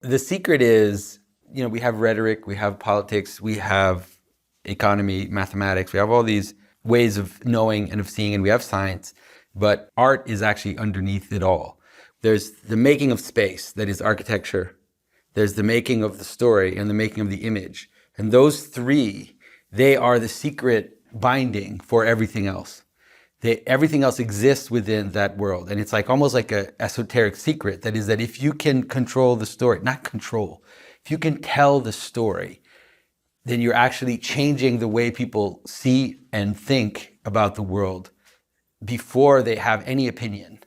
The secret is, we have rhetoric, we have politics, we have economy, mathematics, we have all these ways of knowing and of seeing, and we have science, but art is actually underneath it all. There's the making of space, that is architecture. There's the making of the story and the making of the image. And those three, they are the secret binding for everything else. Everything else exists within that world. And it's almost like an esoteric secret. That is that if you can control the story, not control, if you can tell the story, then you're actually changing the way people see and think about the world before they have any opinion.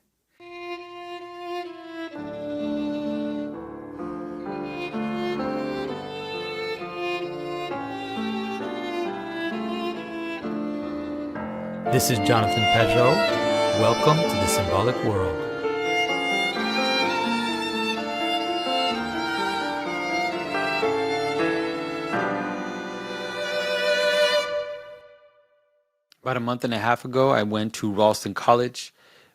This is Jonathan Peugeot. Welcome to the Symbolic World. About a month and a half ago, I went to Ralston College,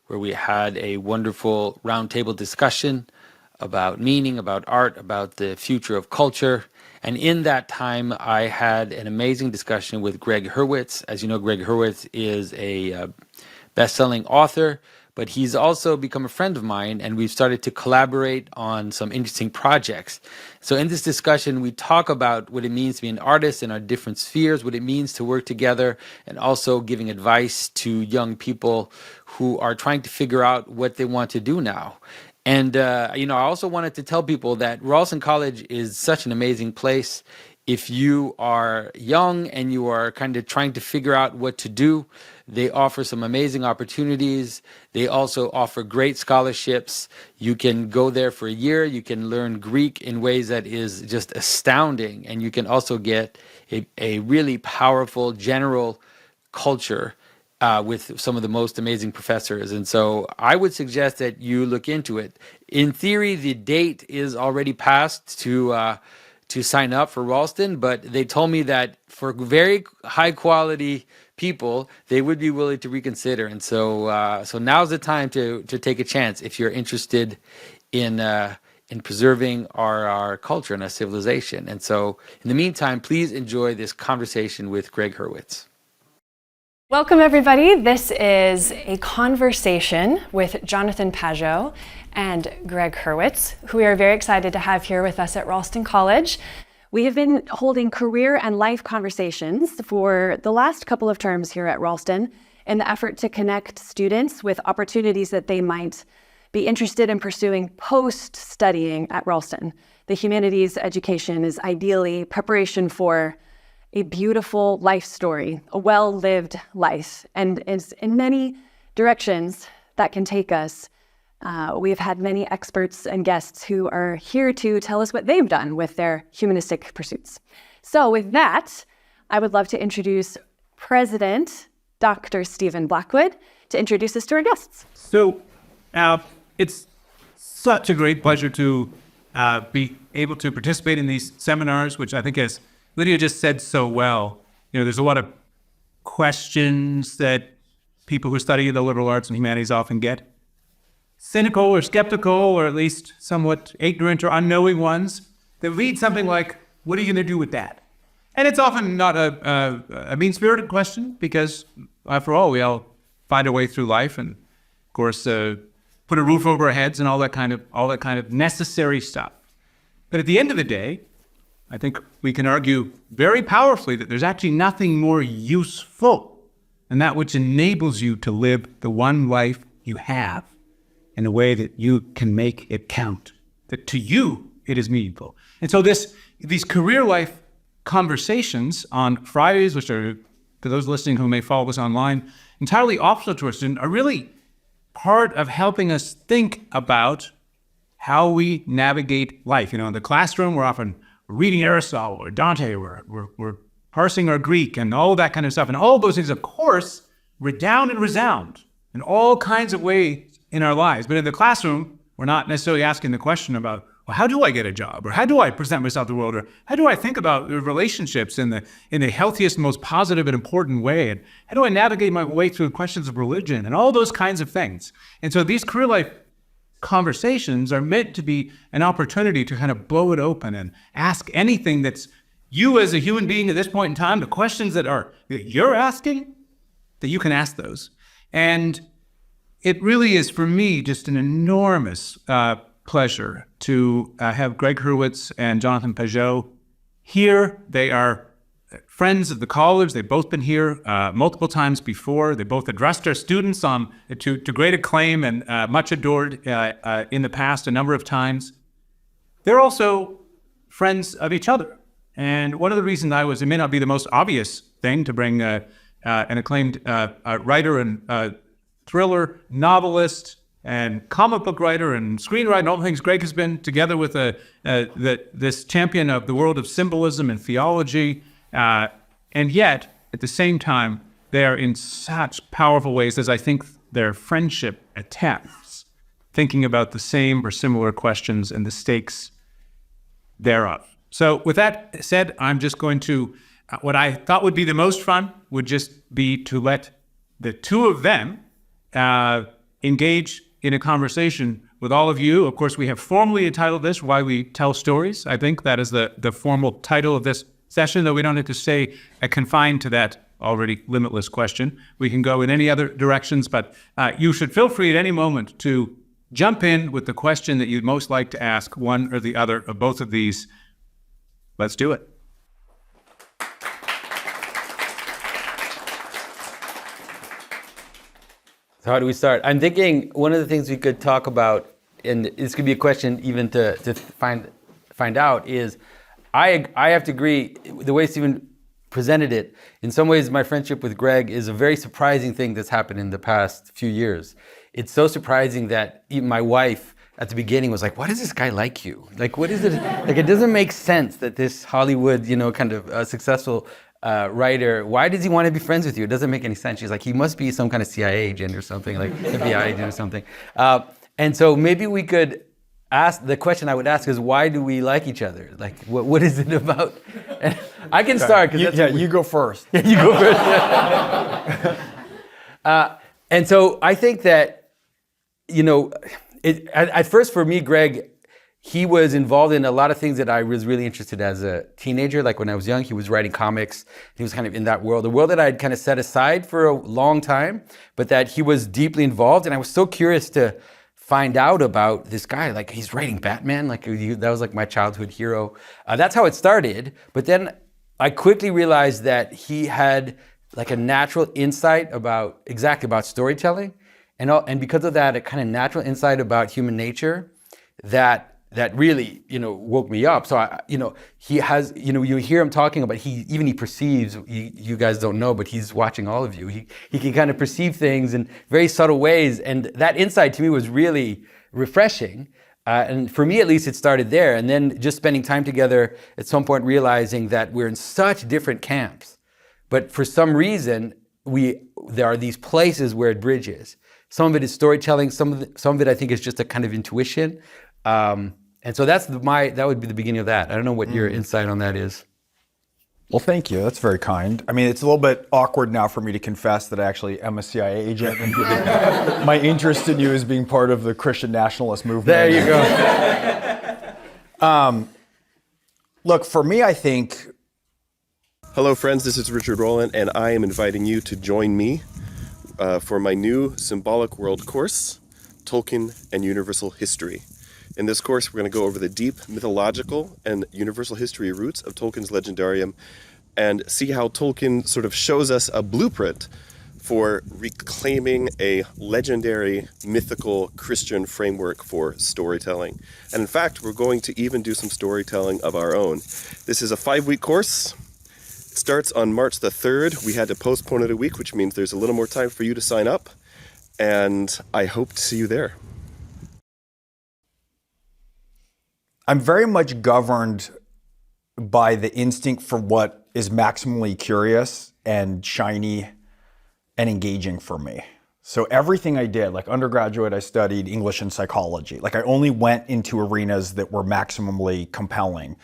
where we had a wonderful roundtable discussion about meaning, about art, about the future of culture. And in that time, I had an amazing discussion with Gregg Hurwitz. As you know, Gregg Hurwitz is a best-selling author, but he's also become a friend of mine, and we've started to collaborate on some interesting projects. So in this discussion, we talk about what it means to be an artist in our different spheres, what it means to work together, and also giving advice to young people who are trying to figure out what they want to do now. And, I also wanted to tell people that Ralston College is such an amazing place. If you are young and you are kind of trying to figure out what to do, they offer some amazing opportunities. They also offer great scholarships. You can go there for a year. You can learn Greek in ways that is just astounding. And you can also get a really powerful general culture with some of the most amazing professors. And so I would suggest that you look into it. In theory, the date is already passed to sign up for Ralston, but they told me that for very high quality people, they would be willing to reconsider. And so now's the time to take a chance if you're interested in preserving our culture and our civilization. And so in the meantime, please enjoy this conversation with Gregg Hurwitz. Welcome, everybody. This is a conversation with Jonathan Peugeot and Gregg Hurwitz, who we are very excited to have here with us at Ralston College. We have been holding career and life conversations for the last couple of terms here at Ralston in the effort to connect students with opportunities that they might be interested in pursuing post-studying at Ralston. The humanities education is ideally preparation for a beautiful life story, a well-lived life, and is in many directions that can take us. We have had many experts and guests who are here to tell us what they've done with their humanistic pursuits. So with that, I would love to introduce President Dr. Stephen Blackwood to introduce us to our guests. So it's such a great pleasure to be able to participate in these seminars, which I think, as Lydia just said so well, there's a lot of questions that people who study the liberal arts and humanities often get. Cynical or skeptical, or at least somewhat ignorant or unknowing ones that read something like, what are you going to do with that? And it's often not a mean-spirited question, because after all, we all find our way through life and, of course, put a roof over our heads and all that kind of necessary stuff. But at the end of the day, I think we can argue very powerfully that there's actually nothing more useful than that which enables you to live the one life you have in a way that you can make it count, that to you it is meaningful. And so these career life conversations on Fridays, which are, for those listening who may follow us online, entirely optional to our student, are really part of helping us think about how we navigate life. In the classroom, we're often reading Aristotle or Dante, we're parsing our Greek and all that kind of stuff. And all those things, of course, redound and resound in all kinds of ways in our lives. But in the classroom, we're not necessarily asking the question about, well, how do I get a job? Or how do I present myself to the world? Or how do I think about relationships in the healthiest, most positive and important way? And how do I navigate my way through questions of religion and all those kinds of things? And so these career life conversations are meant to be an opportunity to kind of blow it open and ask anything that's you as a human being at this point in time, the questions that you're asking, that you can ask those. And it really is, for me, just an enormous pleasure to have Gregg Hurwitz and Jonathan Pageau here. They are friends of the college. They've both been here multiple times before. They both addressed our students to great acclaim and much adored in the past a number of times. They're also friends of each other. And one of the reasons it may not be the most obvious thing to bring an acclaimed writer and thriller, novelist, and comic book writer and screenwriter, and all the things Gregg has been together with this champion of the world of symbolism and theology. And yet, at the same time, they are in such powerful ways as I think their friendship attempts, thinking about the same or similar questions and the stakes thereof. So with that said, I'm just going to, what I thought would be the most fun would just be to let the two of them engage in a conversation with all of you. Of course, we have formally entitled this Why We Tell Stories. I think that is the formal title of this session, though we don't have to stay confined to that already limitless question. We can go in any other directions, but you should feel free at any moment to jump in with the question that you'd most like to ask one or the other of both of these. Let's do it. So how do we start? I'm thinking one of the things we could talk about, and this could be a question even to find out, is I have to agree, the way Stephen presented it, in some ways my friendship with Gregg is a very surprising thing that's happened in the past few years. It's so surprising that even my wife at the beginning was like, why does this guy like you? Like, what is it? Like, it doesn't make sense that this Hollywood, kind of successful writer, why does he want to be friends with you? It doesn't make any sense. She's like, he must be some kind of CIA agent or something, like FBI agent or something. And so maybe we could ask, the question I would ask is, why do we like each other? Like, what is it about? And I can start. You go first. Yeah, you go first. And so I think that, at first for me, Gregg, he was involved in a lot of things that I was really interested in as a teenager. Like when I was young, he was writing comics. He was kind of in that world, a world that I had kind of set aside for a long time, but that he was deeply involved. And I was so curious to find out about this guy. Like, he's writing Batman. Like, that was like my childhood hero. That's how it started. But then I quickly realized that he had like a natural insight about storytelling. And because of that, a kind of natural insight about human nature that really, woke me up. So, he has, you hear him talking about, he perceives, you guys don't know, but he's watching all of you. He can kind of perceive things in very subtle ways. And that insight to me was really refreshing. And for me, at least, it started there. And then just spending time together at some point, realizing that we're in such different camps. But for some reason, there are these places where it bridges. Some of it is storytelling. Some of it I think is just a kind of intuition. And so that would be the beginning of that. I don't know what your insight on that is. Well, thank you. That's very kind. I mean, it's a little bit awkward now for me to confess that I actually am a CIA agent. And my interest in you is being part of the Christian nationalist movement. There you go. Look, for me, I think... Hello, friends. This is Richard Rohlin, and I am inviting you to join me for my new Symbolic World course, Tolkien and Universal History. In this course, we're going to go over the deep mythological and universal history roots of Tolkien's Legendarium and see how Tolkien sort of shows us a blueprint for reclaiming a legendary, mythical Christian framework for storytelling. And in fact, we're going to even do some storytelling of our own. This is a 5-week course. It starts on March the 3rd. We had to postpone it a week, which means there's a little more time for you to sign up. And I hope to see you there. I'm very much governed by the instinct for what is maximally curious and shiny and engaging for me. So everything I did, like undergraduate, I studied English and psychology. Like I only went into arenas that were maximally compelling.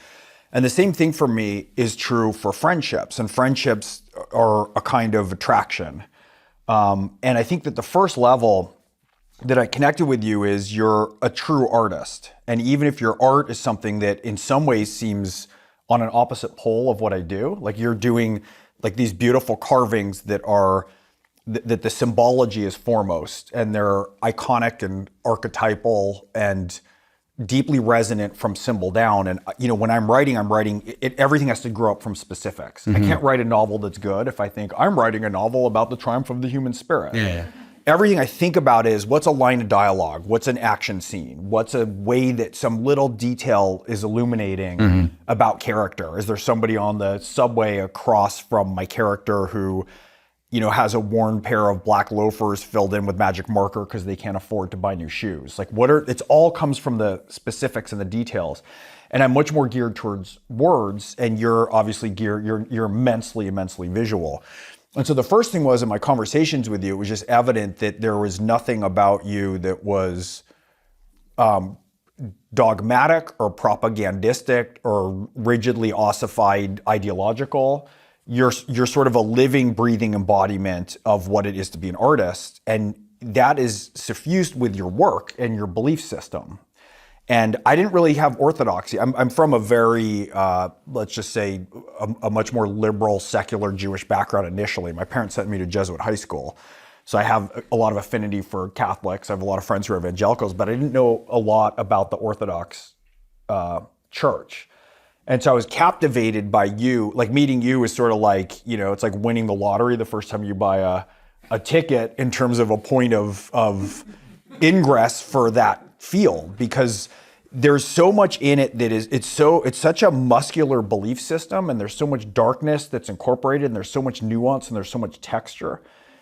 And the same thing for me is true for friendships. And friendships are a kind of attraction. And I think that the first level that I connected with you is you're a true artist. And even if your art is something that in some ways seems on an opposite pole of what I do, like you're doing like these beautiful carvings that are, that the symbology is foremost, and they're iconic and archetypal and deeply resonant from symbol down. And when I'm writing, everything has to grow up from specifics. I can't write a novel that's good if I think I'm writing a novel about the triumph of the human spirit. Yeah. Everything I think about is what's a line of dialogue, what's an action scene, what's a way that some little detail is illuminating about character. Is there somebody on the subway across from my character who has a worn pair of black loafers filled in with magic marker because they can't afford to buy new shoes? Like it's all comes from the specifics and the details. And I'm much more geared towards words, and you're obviously you're immensely visual. And so the first thing was, in my conversations with you, it was just evident that there was nothing about you that was dogmatic or propagandistic or rigidly ossified ideological. You're sort of a living, breathing embodiment of what it is to be an artist. And that is suffused with your work and your belief system. And I didn't really have orthodoxy. I'm from a very, let's just say, a much more liberal, secular Jewish background initially. My parents sent me to Jesuit high school. So I have a lot of affinity for Catholics. I have a lot of friends who are evangelicals, but I didn't know a lot about the Orthodox church. And so I was captivated by you. Like, meeting you is sort of like, it's like winning the lottery the first time you buy a ticket in terms of a point of ingress for that field, because there's so much in it that it's such a muscular belief system, and there's so much darkness that's incorporated, and there's so much nuance, and there's so much texture.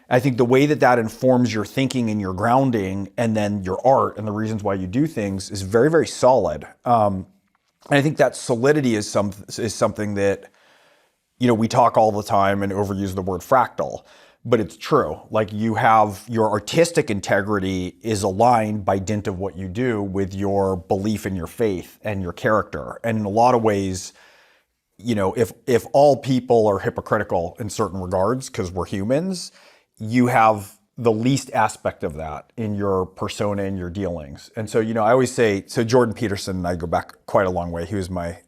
I think the way that informs your thinking and your grounding, and then your art and the reasons why you do things, is very, very solid. And I think that solidity is something that, we talk all the time and overuse the word fractal, but it's true. Like, you have your artistic integrity is aligned by dint of what you do with your belief in your faith and your character. And in a lot of ways, if all people are hypocritical in certain regards because we're humans, you have the least aspect of that in your persona and your dealings. And so, I always say, so Jordan Peterson and I go back quite a long way. He was my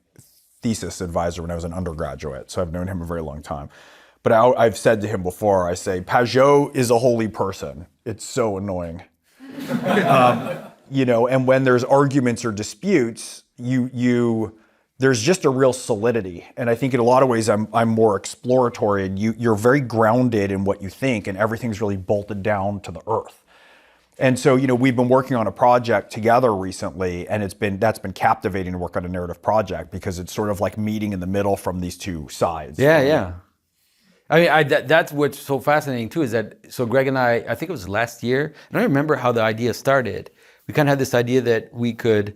thesis advisor when I was an undergraduate, so I've known him a very long time. But I've said to him before, I say, Pajot is a holy person. It's so annoying. And when there's arguments or disputes, there's just a real solidity. And I think in a lot of ways, I'm more exploratory, and you're very grounded in what you think, and everything's really bolted down to the earth. And so, we've been working on a project together recently, and that's been captivating to work on a narrative project, because it's sort of like meeting in the middle from these two sides. Yeah. I mean, that's what's so fascinating too, is that, so Gregg and I think it was last year, I don't remember how the idea started. We kind of had this idea that we could,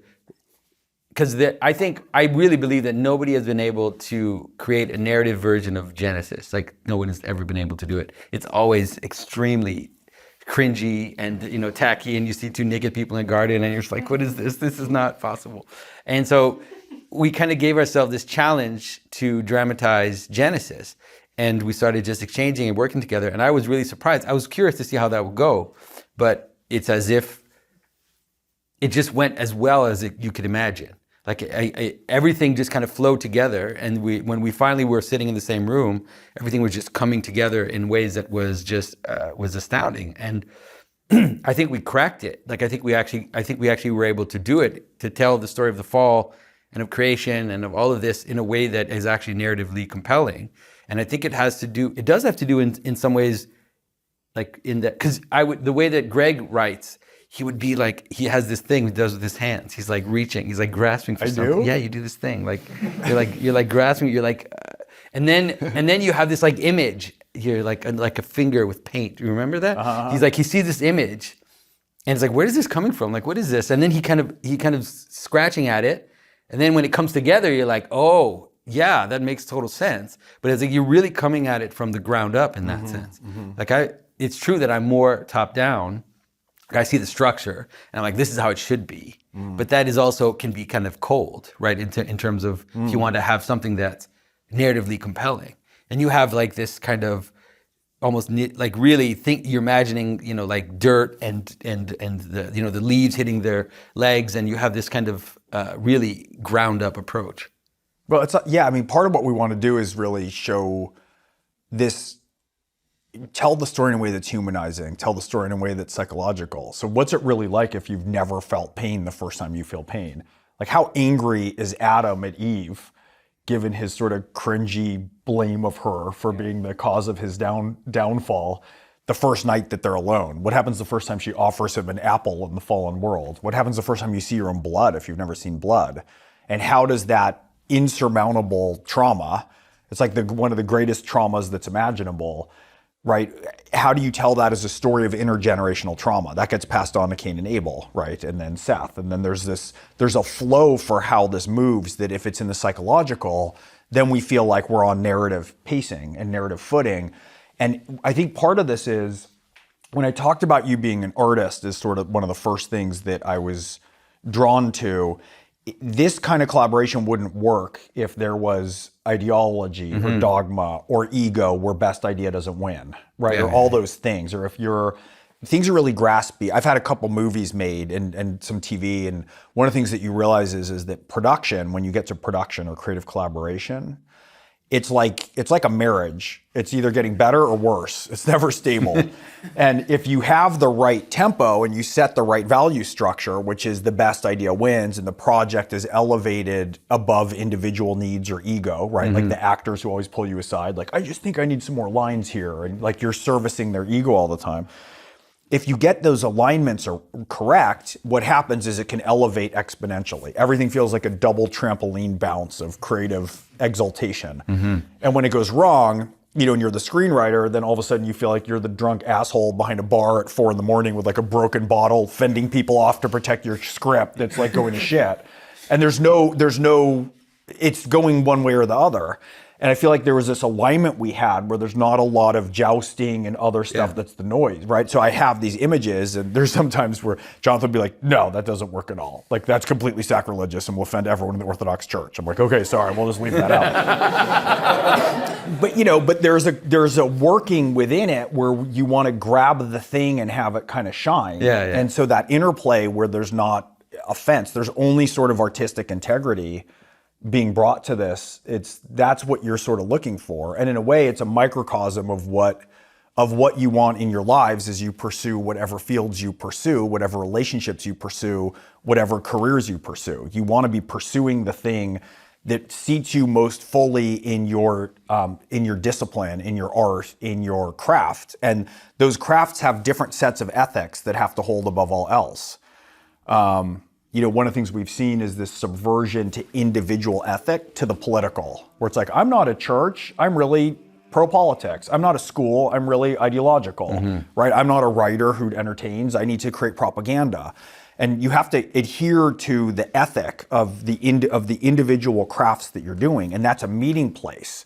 because I really believe that nobody has been able to create a narrative version of Genesis. Like, no one has ever been able to do it. It's always extremely cringy and tacky, and you see two naked people in a garden and you're just like, what is this? This is not possible. And so we kind of gave ourselves this challenge to dramatize Genesis. And we started just exchanging and working together. And I was really surprised. I was curious to see how that would go. But it's as if it just went as well as you could imagine. Like, everything just kind of flowed together. And when we finally were sitting in the same room, everything was just coming together in ways that was just was astounding. And I think we cracked it. Like, I think we actually were able to do it, to tell the story of the fall and of creation and of all of this in a way that is actually narratively compelling. And I think it does have to do in some ways, like, in that, because the way that Gregg writes, he would be like, he has this thing he does with his hands. He's like reaching, he's like grasping for something. Yeah, you do this thing. Like, you're like grasping, you're like, and then you have this like image here, like a finger with paint. Do you remember that? Uh-huh. He's like, he sees this image, and it's like, where is this coming from? Like, what is this? And then he kind of scratching at it, and then when it comes together, you're like, oh, yeah, that makes total sense. But it's like you're really coming at it from the ground up in that sense. Mm-hmm. Like, it's true that I'm more top down. I see the structure, and I'm like, this is how it should be. But that is also can be kind of cold, right? In terms of if you want to have something that's narratively compelling, and you have like this kind of almost like really think you're imagining, like dirt and the, the leaves hitting their legs, and you have this kind of really ground up approach. Well, I mean, part of what we want to do is really show this, tell the story in a way that's humanizing, tell the story in a way that's psychological. So what's it really like if you've never felt pain the first time you feel pain? Like, how angry is Adam at Eve, given his sort of cringy blame of her for being the cause of his downfall the first night that they're alone? What happens the first time she offers him an apple in the fallen world? What happens the first time you see your own blood if you've never seen blood? And how does that insurmountable trauma, it's like one of the greatest traumas that's imaginable, right? How do you tell that as a story of intergenerational trauma? That gets passed on to Cain and Abel, right? And then Seth. And then there's a flow for how this moves, that if it's in the psychological, then we feel like we're on narrative pacing and narrative footing. And I think part of this is, when I talked about you being an artist is sort of one of the first things that I was drawn to. This kind of collaboration wouldn't work if there was ideology or dogma or ego where best idea doesn't win, right? Yeah. Or all those things. Or if things are really graspy. I've had a couple movies made and some TV, and one of the things that you realize is that production, when you get to production or creative collaboration, it's like a marriage. It's either getting better or worse. It's never stable. And if you have the right tempo and you set the right value structure, which is the best idea wins, and the project is elevated above individual needs or ego, right? Like the actors who always pull you aside, like, I just think I need some more lines here. And like, you're servicing their ego all the time. If you get those alignments are correct, what happens is it can elevate exponentially. Everything feels like a double trampoline bounce of creative exaltation. And when it goes wrong, and you're the screenwriter, then all of a sudden you feel like you're the drunk asshole behind a bar at 4 a.m. with like a broken bottle, fending people off to protect your script that's like going to shit. And there's no, it's going one way or the other. And I feel like there was this alignment we had where there's not a lot of jousting and other stuff that's the noise, right? So I have these images, and there's sometimes where Jonathan will be like, no, that doesn't work at all. Like, that's completely sacrilegious and will offend everyone in the Orthodox Church. I'm like, okay, sorry, we'll just leave that out. But there's a working within it where you want to grab the thing and have it kind of shine. Yeah. And so that interplay where there's not offense, there's only sort of artistic integrity being brought to this, that's what you're sort of looking for. And in a way, it's a microcosm of what you want in your lives as you pursue whatever fields you pursue, whatever relationships you pursue, whatever careers you pursue. You want to be pursuing the thing that seats you most fully in your discipline, in your art, in your craft. And those crafts have different sets of ethics that have to hold above all else. One of the things we've seen is this subversion to individual ethic to the political, where it's like, I'm not a church, I'm really pro-politics. I'm not a school, I'm really ideological, right? I'm not a writer who entertains, I need to create propaganda. And you have to adhere to the ethic of the individual crafts that you're doing, and that's a meeting place.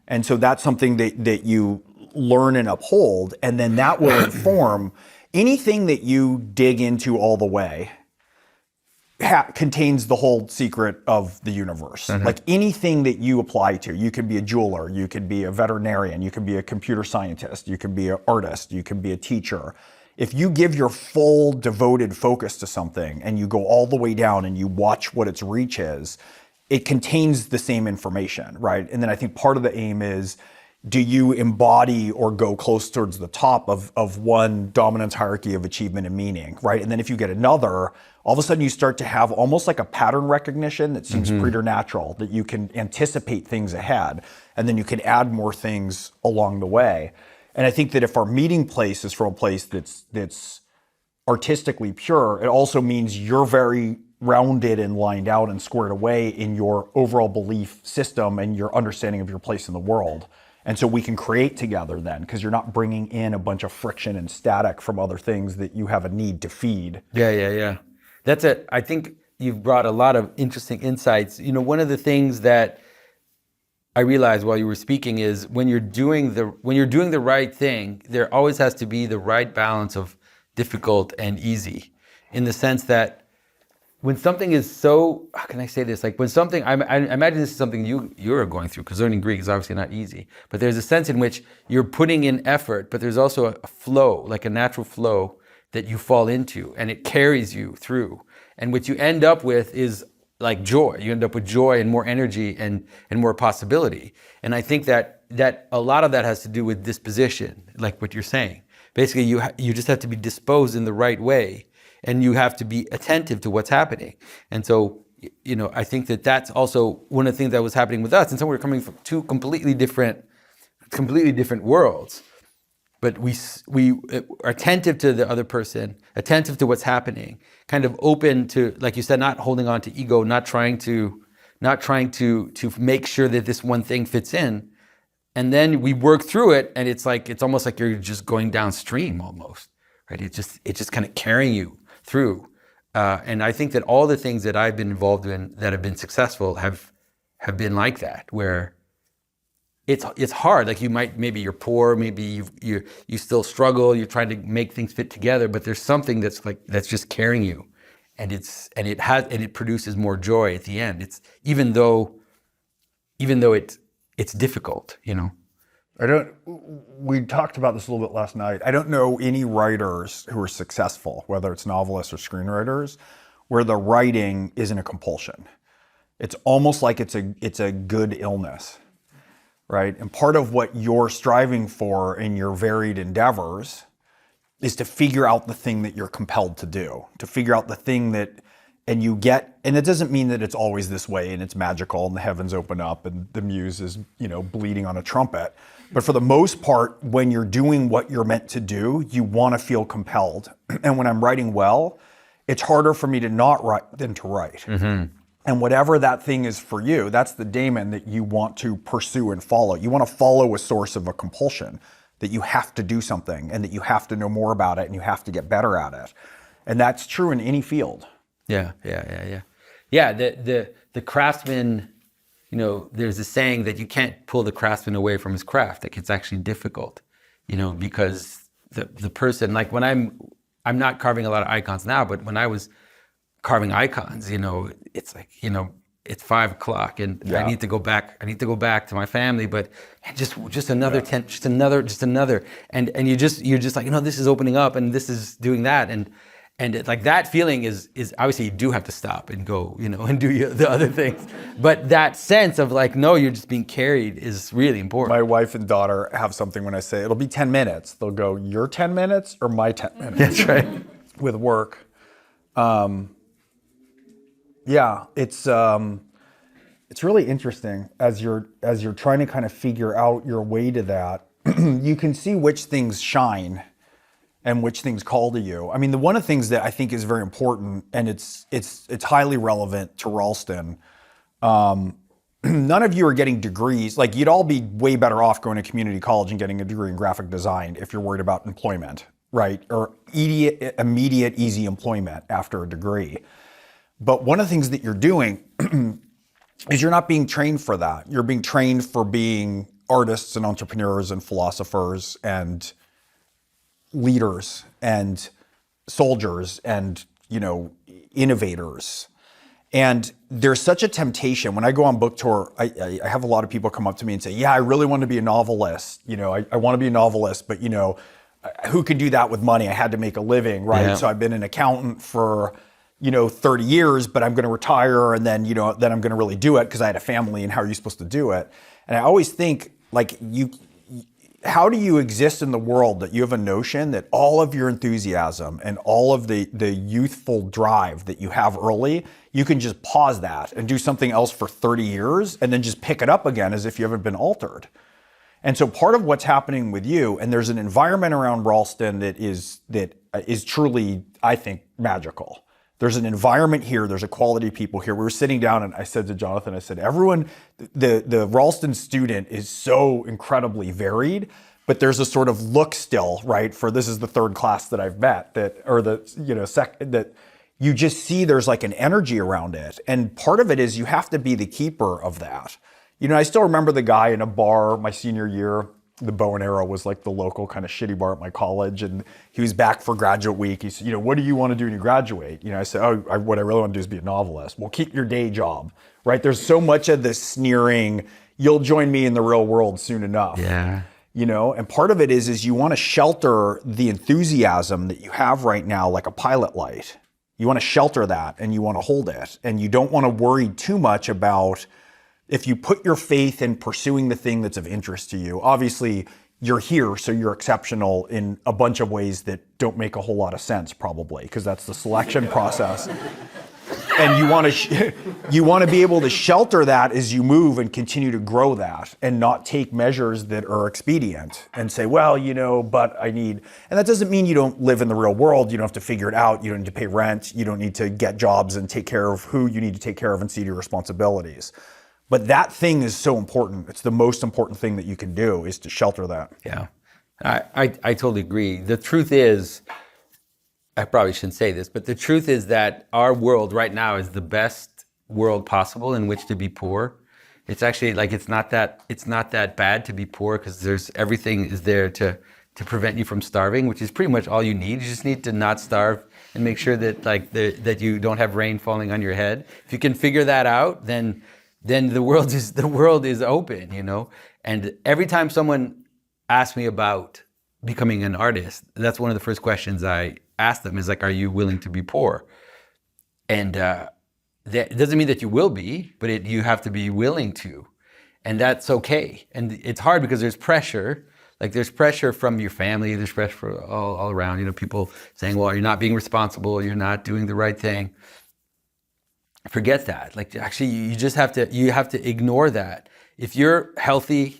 And so that's something that you learn and uphold, and then that will inform anything that you dig into all the way. Contains the whole secret of the universe. Like, anything that you apply to, you could be a jeweler, you could be a veterinarian, you could be a computer scientist, you could be an artist, you could be a teacher. If you give your full devoted focus to something and you go all the way down and you watch what its reach is, it contains the same information, right? And then I think part of the aim is, do you embody or go close towards the top of one dominance hierarchy of achievement and meaning, right? And then if you get another, all of a sudden you start to have almost like a pattern recognition that seems preternatural, that you can anticipate things ahead, and then you can add more things along the way. And I think that if our meeting place is from a place that's artistically pure, it also means you're very rounded and lined out and squared away in your overall belief system and your understanding of your place in the world. And so we can create together then, because you're not bringing in a bunch of friction and static from other things that you have a need to feed. Yeah. That's it. I think you've brought a lot of interesting insights. One of the things that I realized while you were speaking is when you're doing the right thing, there always has to be the right balance of difficult and easy, in the sense that when something is so, how can I say this? Like when something, I imagine this is something you're going through, because learning Greek is obviously not easy, but there's a sense in which you're putting in effort, but there's also a flow, like a natural flow that you fall into, and it carries you through. And what you end up with is like joy. You end up with joy and more energy and more possibility. And I think that a lot of that has to do with disposition, like what you're saying. Basically, you just have to be disposed in the right way, and you have to be attentive to what's happening. And so, I think that that's also one of the things that was happening with us. And so we're coming from two completely different worlds. But we are attentive to the other person, attentive to what's happening, kind of open to, like you said, not holding on to ego, not trying to make sure that this one thing fits in. And then we work through it, and it's almost like you're just going downstream almost, right? It's just kind of carrying you through. And I think that all the things that I've been involved in that have been successful have been like that, where it's hard. Like maybe you're poor, maybe you still struggle, you're trying to make things fit together, but there's something that's just carrying you, and it produces more joy at the end. It's even though it's difficult, We talked about this a little bit last night. I don't know any writers who are successful, whether it's novelists or screenwriters, where the writing isn't a compulsion. It's almost like it's a good illness. Right? And part of what you're striving for in your varied endeavors is to figure out the thing that you're compelled to do, to figure out the thing and it doesn't mean that it's always this way and it's magical and the heavens open up and the muse is, bleeding on a trumpet. But for the most part, when you're doing what you're meant to do, you want to feel compelled. And when I'm writing well, it's harder for me to not write than to write. Mm-hmm. And whatever that thing is for you, that's the daemon that you want to pursue and follow. You want to follow a source of a compulsion, that you have to do something and that you have to know more about it and you have to get better at it. And that's true in any field. Yeah. Yeah, the craftsman, there's a saying that you can't pull the craftsman away from his craft. Like it's actually difficult, because the person, like when I'm not carving a lot of icons now, but when I was carving icons, it's like, it's 5:00 and yeah. I need to go back to my family, but just another 10, just another. And you're just like, this is opening up and this is doing that. And it, like that feeling is obviously you do have to stop and go, and do the other things. But that sense of like, no, you're just being carried is really important. My wife and daughter have something when I say it'll be 10 minutes. They'll go, your 10 minutes or my 10 minutes? That's right. With work. Yeah, it's really interesting as you're trying to kind of figure out your way to that. You can see which things shine and which things call to you. I mean, one of the things that I think is very important, and it's highly relevant to Ralston. None of you are getting degrees. Like you'd all be way better off going to community college and getting a degree in graphic design if you're worried about employment, right? Or immediate, easy employment after a degree. But one of the things that you're doing is you're not being trained for that. You're being trained for being artists and entrepreneurs and philosophers and leaders and soldiers and, innovators. And there's such a temptation. When I go on book tour, I have a lot of people come up to me and say, yeah, I really want to be a novelist. I want to be a novelist, but, who could do that with money? I had to make a living, right? Yeah. So I've been an accountant for 30 years, but I'm going to retire and then, then I'm going to really do it because I had a family, and how are you supposed to do it? And I always think like how do you exist in the world that you have a notion that all of your enthusiasm and all of the youthful drive that you have early, you can just pause that and do something else for 30 years and then just pick it up again as if you haven't been altered. And so part of what's happening with you, and there's an environment around Ralston that is truly, I think, magical. There's an environment here. There's a quality of people here. We were sitting down and I said to Jonathan, everyone, the Ralston student is so incredibly varied, but there's a sort of look still, right? For this is the third class that I've met that you just see there's like an energy around it. And part of it is you have to be the keeper of that. I still remember the guy in a bar my senior year the Bow and Arrow was like the local kind of shitty bar at my college, and he was back for graduate week. He said, what do you want to do when you graduate? I said, what I really want to do is be a novelist. Well, keep your day job, right? There's so much of this sneering, you'll join me in the real world soon enough. Yeah. And part of it is you want to shelter the enthusiasm that you have right now like a pilot light. You want to shelter that and you want to hold it. And you don't want to worry too much about if you put your faith in pursuing the thing that's of interest to you. Obviously, you're here, so you're exceptional in a bunch of ways that don't make a whole lot of sense, probably, because that's the selection process. And you want to be able to shelter that as you move and continue to grow that and not take measures that are expedient and say, well, but I need, and that doesn't mean you don't live in the real world. You don't have to figure it out. You don't need to pay rent. You don't need to get jobs and take care of who you need to take care of and see to your responsibilities. But that thing is so important. It's the most important thing that you can do is to shelter that. Yeah, I totally agree. The truth is, I probably shouldn't say this, but the truth is that our world right now is the best world possible in which to be poor. It's actually like it's not that bad to be poor because there's everything is there to prevent you from starving, which is pretty much all you need. You just need to not starve and make sure that that you don't have rain falling on your head. If you can figure that out, then the world is open, And every time someone asks me about becoming an artist, that's one of the first questions I ask them is like, are you willing to be poor? And that doesn't mean that you will be, but you have to be willing to. And that's okay. And it's hard because there's pressure. Like there's pressure from your family, there's pressure all around, people saying, well, you're not being responsible, you're not doing the right thing. Forget that. Like actually you have to ignore that. If you're healthy,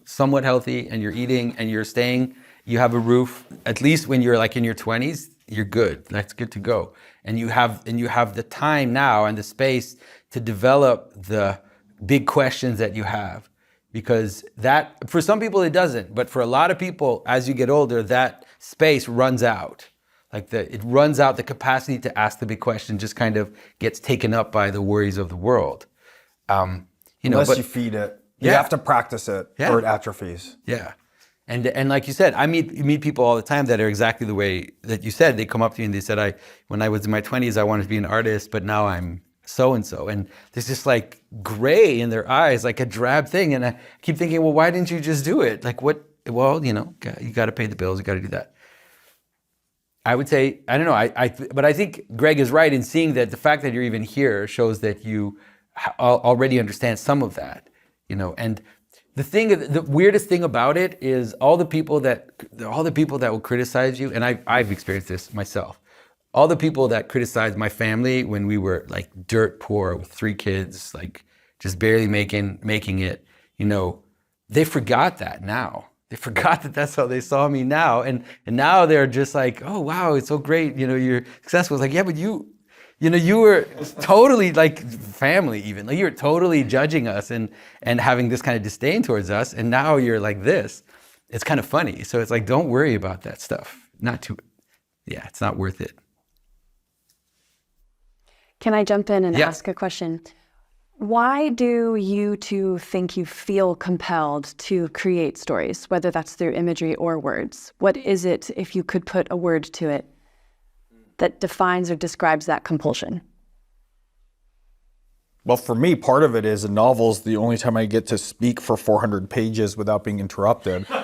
somewhat healthy, and you're eating and you're staying, you have a roof, at least when you're like in your 20s, you're good. That's good to go. And you have the time now and the space to develop the big questions that you have. Because that, for some people it doesn't, but for a lot of people, as you get older, that space runs out. It runs out, the capacity to ask the big question just kind of gets taken up by the worries of the world. Unless you feed it. You have to practice it or it atrophies. Yeah. And like you said, you meet people all the time that are exactly the way that you said. They come up to you and they said, when I was in my 20s, I wanted to be an artist, but now I'm so-and-so. And there's just like gray in their eyes, like a drab thing. And I keep thinking, well, why didn't you just do it? Like what? Well, you got to pay the bills. You got to do that. I would say, I don't know, but I think Gregg is right in seeing that the fact that you're even here shows that you already understand some of that, and the weirdest thing about it is all the people that will criticize you, and I've experienced this myself. All the people that criticized my family when we were like dirt poor with 3 kids, like just barely making it, they forgot that now. They forgot that that's how they saw me now, and now they're just like, oh wow, it's so great, you're successful. It's like, yeah, but you were totally like family even. Like you were totally judging us and having this kind of disdain towards us, and now you're like this. It's kind of funny. So it's like, don't worry about that stuff. It's not worth it. Can I jump in and ask a question? Why do you two think you feel compelled to create stories, whether that's through imagery or words? What is it, if you could put a word to it, that defines or describes that compulsion? Well, for me, part of it is a novel's the only time I get to speak for 400 pages without being interrupted. Pretty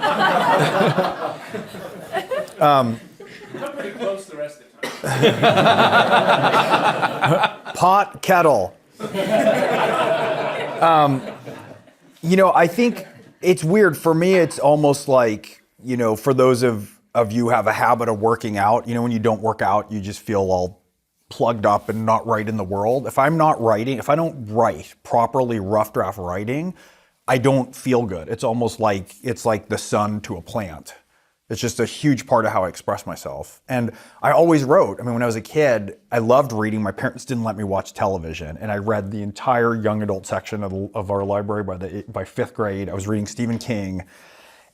close the rest of the time. Pot, kettle. I think it's weird. For me, it's almost like, for those of you who have a habit of working out, when you don't work out, you just feel all plugged up and not right in the world. If I don't write properly rough draft writing, I don't feel good. It's almost like it's like the sun to a plant. It's just a huge part of how I express myself. And I always wrote. When I was a kid, I loved reading. My parents didn't let me watch television. And I read the entire young adult section of our library by 5th grade. I was reading Stephen King.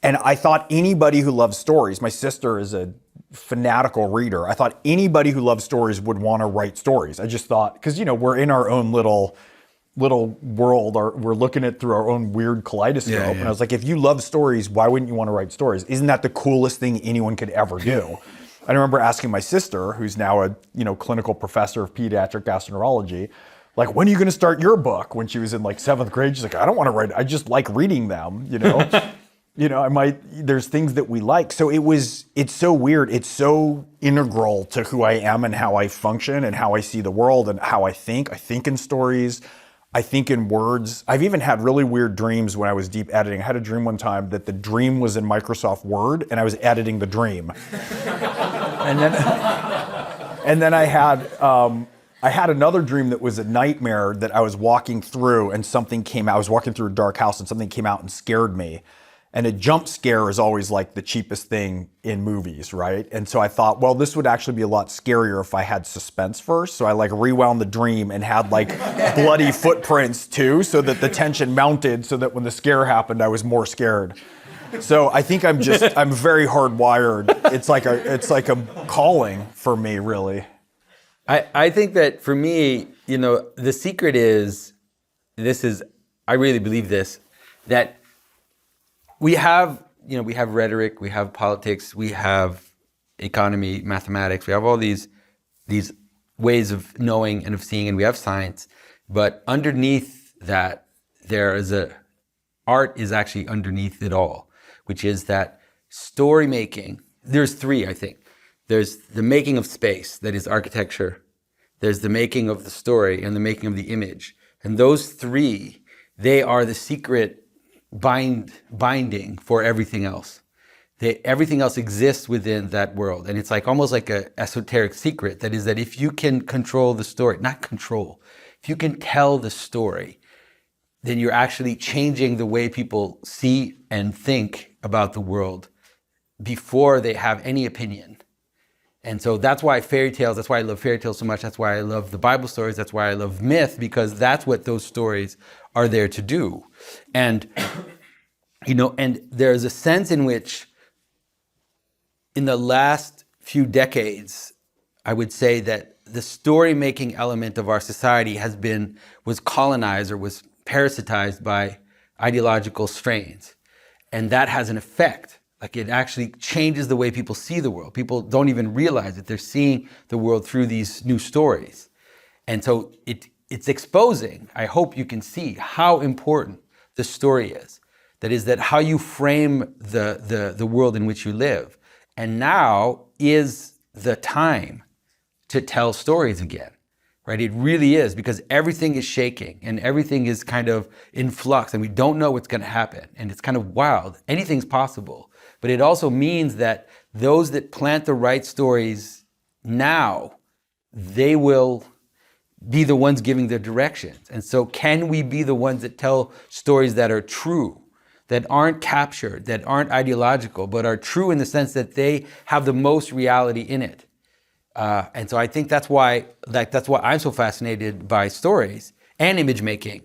And I thought anybody who loves stories, my sister is a fanatical reader. I thought anybody who loves stories would want to write stories. I just thought, because, we're in our own little, little world, we're looking at through our own weird kaleidoscope. Yeah, yeah. And I was like, if you love stories, why wouldn't you want to write stories? Isn't that the coolest thing anyone could ever do? I remember asking my sister, who's now a clinical professor of pediatric gastroenterology, like, when are you going to start your book? When she was in like 7th grade, she's like, I don't want to write. I just like reading them, there's things that we like. So it's so weird. It's so integral to who I am and how I function and how I see the world and how I think. I think in stories. I think in words. I've even had really weird dreams when I was deep editing. I had a dream one time that the dream was in Microsoft Word and I was editing the dream. and then I had another dream that was a nightmare that I was walking through and something came out. I was walking through a dark house and something came out and scared me. And a jump scare is always like the cheapest thing in movies, right? And so I thought, well, this would actually be a lot scarier if I had suspense first. So I like rewound the dream and had like bloody footprints too, so that the tension mounted so that when the scare happened, I was more scared. So I think I'm very hardwired. It's like a calling for me, really. I think that for me, the secret is, I really believe this, that we have rhetoric, we have politics, we have economy, mathematics, we have all these ways of knowing and of seeing, and we have science. But underneath that, art is actually underneath it all, which is that story making. There's 3, I think. There's the making of space, that is architecture. There's the making of the story and the making of the image. And those 3, they are the secret binding for everything else. Everything else exists within that world. And it's like almost like an esoteric secret. That is that if you can control the story, if you can tell the story, then you're actually changing the way people see and think about the world before they have any opinion. And so that's why that's why I love fairy tales so much. That's why I love the Bible stories. That's why I love myth, because that's what those stories are there to do. And, and there's a sense in which in the last few decades, I would say that the story-making element of our society was colonized or was parasitized by ideological strains. And that has an effect. Like, it actually changes the way people see the world. People don't even realize it. They're seeing the world through these new stories. And so it's exposing, I hope you can see how important the story is. That is, that how you frame the world in which you live. And now is the time to tell stories again, right? It really is, because everything is shaking and everything is kind of in flux and we don't know what's going to happen. And it's kind of wild. Anything's possible. But it also means that those that plant the right stories now, they will be the ones giving the directions. And so can we be the ones that tell stories that are true, that aren't captured, that aren't ideological, but are true in the sense that they have the most reality in it? And so I think that's why I'm so fascinated by stories and image making.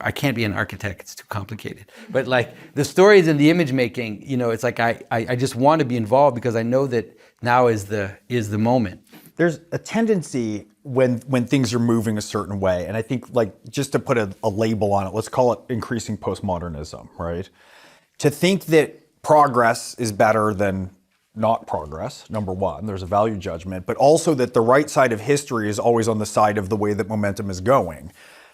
I can't be an architect, it's too complicated. But like the stories and the image making, it's like I just want to be involved because I know that now is the moment. There's a tendency when things are moving a certain way, and I think, like, just to put a label on it, let's call it increasing postmodernism, right? To think that progress is better than not progress, number one, there's a value judgment, but also that the right side of history is always on the side of the way that momentum is going.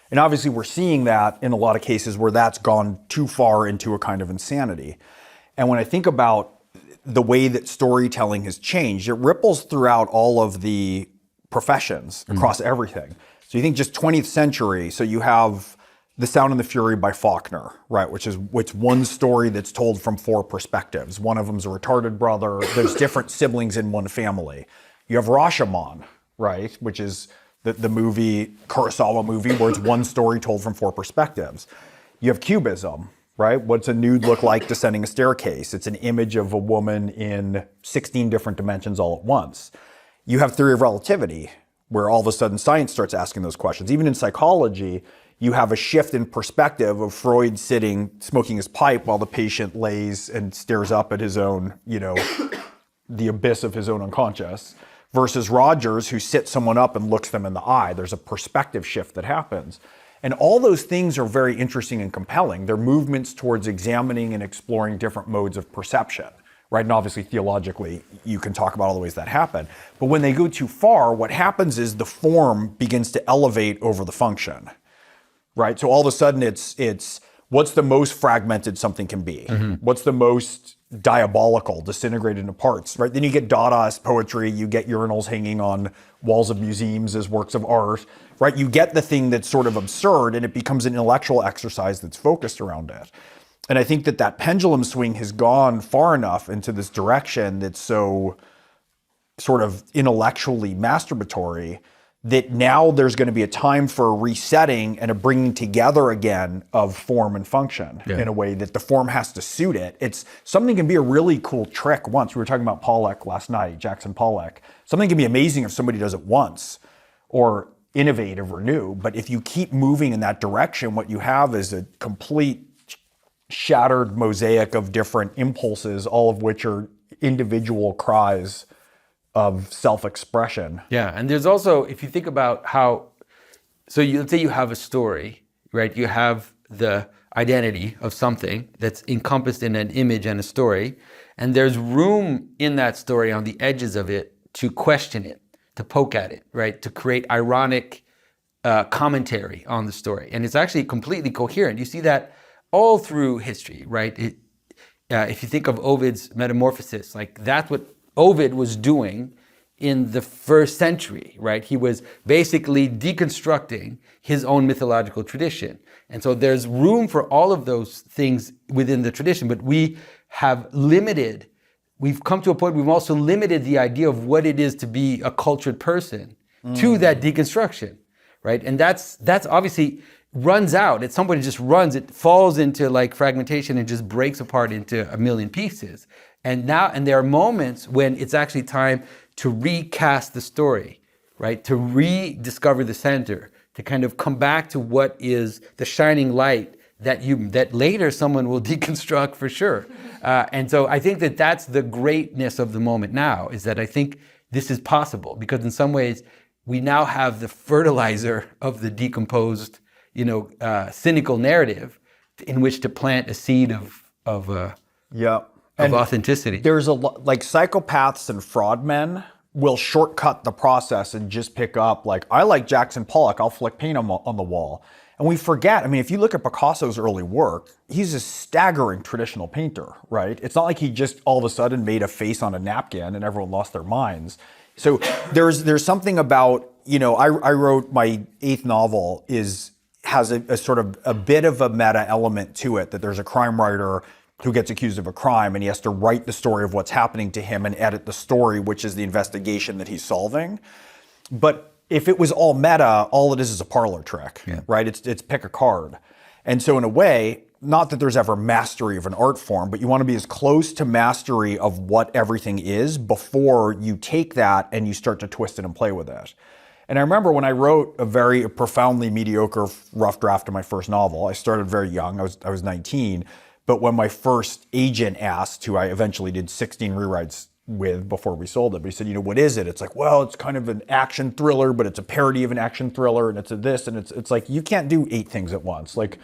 And obviously we're seeing that in a lot of cases where that's gone too far into a kind of insanity. And when I think about the way that storytelling has changed, it ripples throughout all of the professions across everything. So you think just 20th century, so you have The Sound and the Fury by Faulkner, right? Which is one story that's told from 4 perspectives. One of them's a retarded brother. There's different siblings in one family. You have Rashomon, right? Which is the movie, Kurosawa movie, where it's one story told from 4 perspectives. You have Cubism, right? What's a nude look like descending a staircase? It's an image of a woman in 16 different dimensions all at once. You have theory of relativity, where all of a sudden science starts asking those questions. Even in psychology, you have a shift in perspective of Freud sitting, smoking his pipe while the patient lays and stares up at his own, the abyss of his own unconscious, versus Rogers, who sits someone up and looks them in the eye. There's a perspective shift that happens. And all those things are very interesting and compelling. They're movements towards examining and exploring different modes of perception, right? And obviously theologically, you can talk about all the ways that happen. But when they go too far, what happens is the form begins to elevate over the function, right? So all of a sudden it's what's the most fragmented something can be? What's the most diabolical, disintegrated into parts, right? Then you get Dadaist poetry, you get urinals hanging on walls of museums as works of art, right? You get the thing that's sort of absurd and it becomes an intellectual exercise that's focused around it. And I think that pendulum swing has gone far enough into this direction that's so sort of intellectually masturbatory that now there's going to be a time for a resetting and a bringing together again of form and function in a way that the form has to suit it. It's something can be a really cool trick once. We were talking about Pollock last night, Jackson Pollock. Something can be amazing if somebody does it once or innovative or new. But if you keep moving in that direction, what you have is a complete shattered mosaic of different impulses, all of which are individual cries of self-expression. Yeah, and there's also, if you think about how, let's say you have a story, right? You have the identity of something that's encompassed in an image and a story, and there's room in that story on the edges of it to question it, to poke at it, right? To create ironic commentary on the story. And it's actually completely coherent. You see that all through history, right? If you think of Ovid's Metamorphosis, like that's what Ovid was doing in the first century, right? He was basically deconstructing his own mythological tradition. And so there's room for all of those things within the tradition, but we've come to a point, we've also limited the idea of what it is to be a cultured person to that deconstruction, right? And that's obviously runs out. At some point it falls into like fragmentation and just breaks apart into a million pieces. And there are moments when it's actually time to recast the story, right? To rediscover the center, to kind of come back to what is the shining light that later someone will deconstruct for sure. And so I think that that's the greatness of the moment now, is that I think this is possible because in some ways we now have the fertilizer of the decomposed, cynical narrative in which to plant a seed of authenticity. There's a lot, like psychopaths and fraud men will shortcut the process and just pick up like, I like Jackson Pollock, I'll flick paint on the wall. And we forget, if you look at Picasso's early work, he's a staggering traditional painter, right? It's not like he just all of a sudden made a face on a napkin and everyone lost their minds. So there's something about, I wrote my 8th novel has a sort of a bit of a meta element to it, that there's a crime writer who gets accused of a crime and he has to write the story of what's happening to him and edit the story, which is the investigation that he's solving. But if it was all meta, all it is a parlor trick, right? It's pick a card. And so in a way, not that there's ever mastery of an art form, but you want to be as close to mastery of what everything is before you take that and you start to twist it and play with it. And I remember when I wrote a very profoundly mediocre rough draft of my first novel, I started very young, I was 19, but when my first agent asked, who I eventually did 16 rewrites with before we sold it, but he said, what is it? It's like, well, it's kind of an action thriller, but it's a parody of an action thriller, and it's a this, and it's like, you can't do 8 things at once. Like,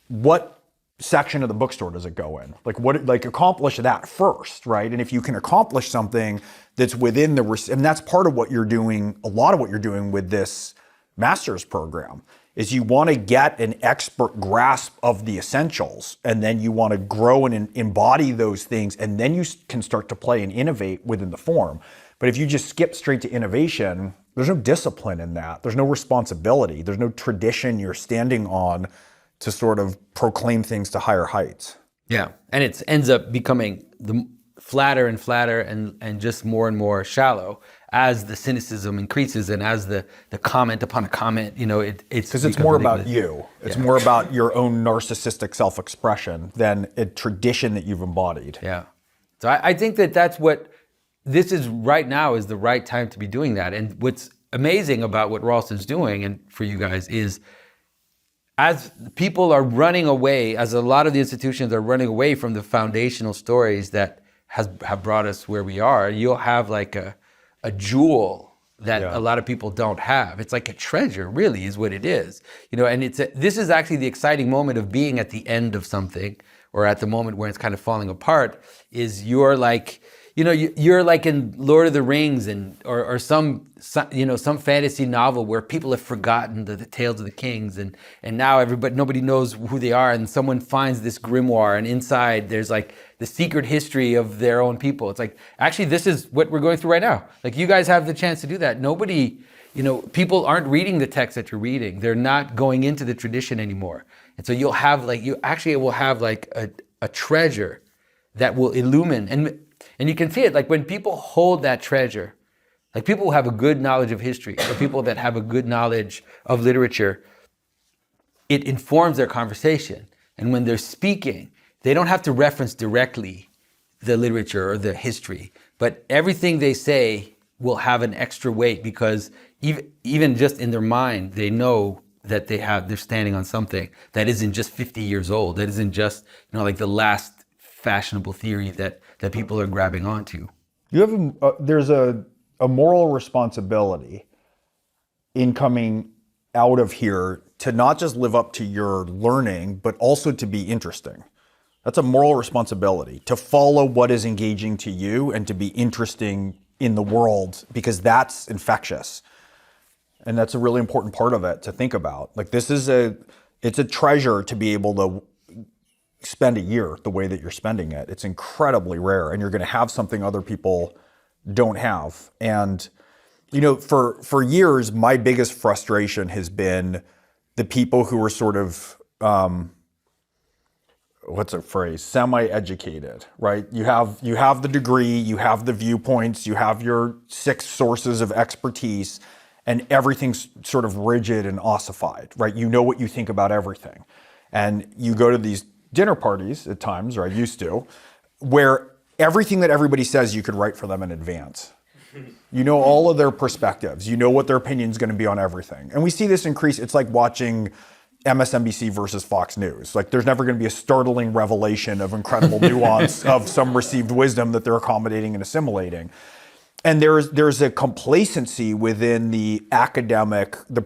what section of the bookstore does it go in? Like accomplish that first, right? And if you can accomplish something that's within and that's part of what you're doing, a lot of what you're doing with this master's program, is you want to get an expert grasp of the essentials, and then you want to grow and embody those things, and then you can start to play and innovate within the form. But if you just skip straight to innovation, there's no discipline in that. There's no responsibility. There's no tradition you're standing on to sort of proclaim things to higher heights. Yeah, and it ends up becoming flatter and flatter and just more and more shallow as the cynicism increases and as the comment upon a comment, it's because it's more about you. It's more about your own narcissistic self-expression than a tradition that you've embodied. Yeah. So I think that's what this is right now, is the right time to be doing that. And what's amazing about what Ralston's doing, and for you guys, is as people are running away, as a lot of the institutions are running away from the foundational stories that have brought us where we are, you'll have like a jewel that a lot of people don't have. It's like a treasure, really, is what it is. And this is actually the exciting moment of being at the end of something, or at the moment where it's kind of falling apart, is you're like in Lord of the Rings or some fantasy novel where people have forgotten the tales of the kings, and now nobody knows who they are, and someone finds this grimoire, and inside there's like the secret history of their own people. It's like, actually, this is what we're going through right now. Like, you guys have the chance to do that. Nobody, people aren't reading the text that you're reading. They're not going into the tradition anymore. And so you'll have will have a treasure that will illumine, and you can see it, like when people hold that treasure, like people who have a good knowledge of history, or people that have a good knowledge of literature, it informs their conversation. And when they're speaking, they don't have to reference directly the literature or the history, but everything they say will have an extra weight, because even just in their mind, they know that they're standing on something that isn't just 50 years old, that isn't just like the last fashionable theory that people are grabbing onto. You have there's a moral responsibility in coming out of here to not just live up to your learning, but also to be interesting. That's a moral responsibility, to follow what is engaging to you and to be interesting in the world, because that's infectious. And that's a really important part of it to think about. Like, it's a treasure to be able to spend a year the way that you're spending it. It's incredibly rare, and you're going to have something other people don't have. And for years, my biggest frustration has been the people who are sort of what's a phrase? Semi-educated, right? You have the degree, you have the viewpoints, you have your 6 sources of expertise, and everything's sort of rigid and ossified, right? You know what you think about everything. And you go to these dinner parties at times, or I used to, where everything that everybody says you could write for them in advance. You know all of their perspectives. You know what their opinion's going to be on everything. And we see this increase. It's like watching MSNBC versus Fox News. Like, there's never going to be a startling revelation of incredible nuance of some received wisdom that they're accommodating and assimilating. And there's a complacency within the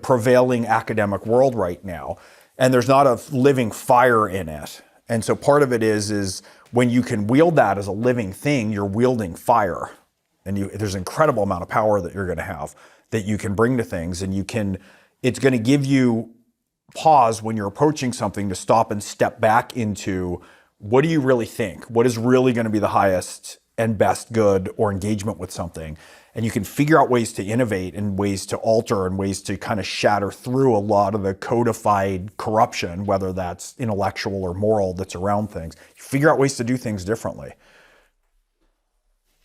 prevailing academic world right now. And there's not a living fire in it. And so part of it is when you can wield that as a living thing, you're wielding fire. And there's an incredible amount of power that you're going to have that you can bring to things. And it's going to give you pause when you're approaching something to stop and step back into, what do you really think? What is really going to be the highest and best good or engagement with something? And you can figure out ways to innovate and ways to alter and ways to kind of shatter through a lot of the codified corruption, whether that's intellectual or moral, that's around things. You figure out ways to do things differently.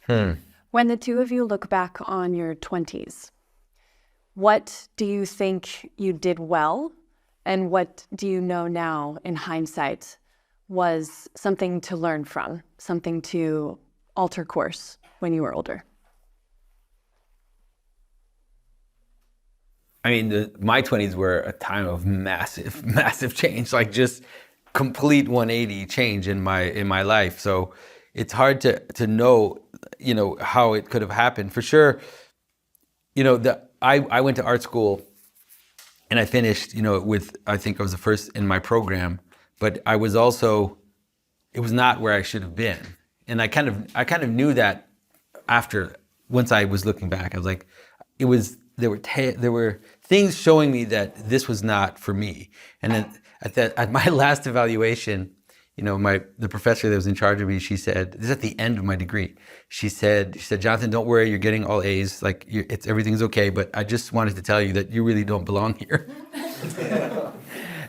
When the two of you look back on your 20s, what do you think you did well? And what do you know now in hindsight was something to learn from, something to alter course when you were older? I mean, my 20s were a time of massive change, like just complete 180 change in my life. So it's hard to know, how it could have happened. For sure, I went to art school and I finished, I think I was the first in my program, but it was not where I should have been. And I kind of knew that once I was looking back. I was like, there were things showing me that this was not for me. And then at my last evaluation, the professor that was in charge of me, she said, this is at the end of my degree. She said, Jonathan, don't worry, you're getting all A's. Like, everything's okay, but I just wanted to tell you that you really don't belong here.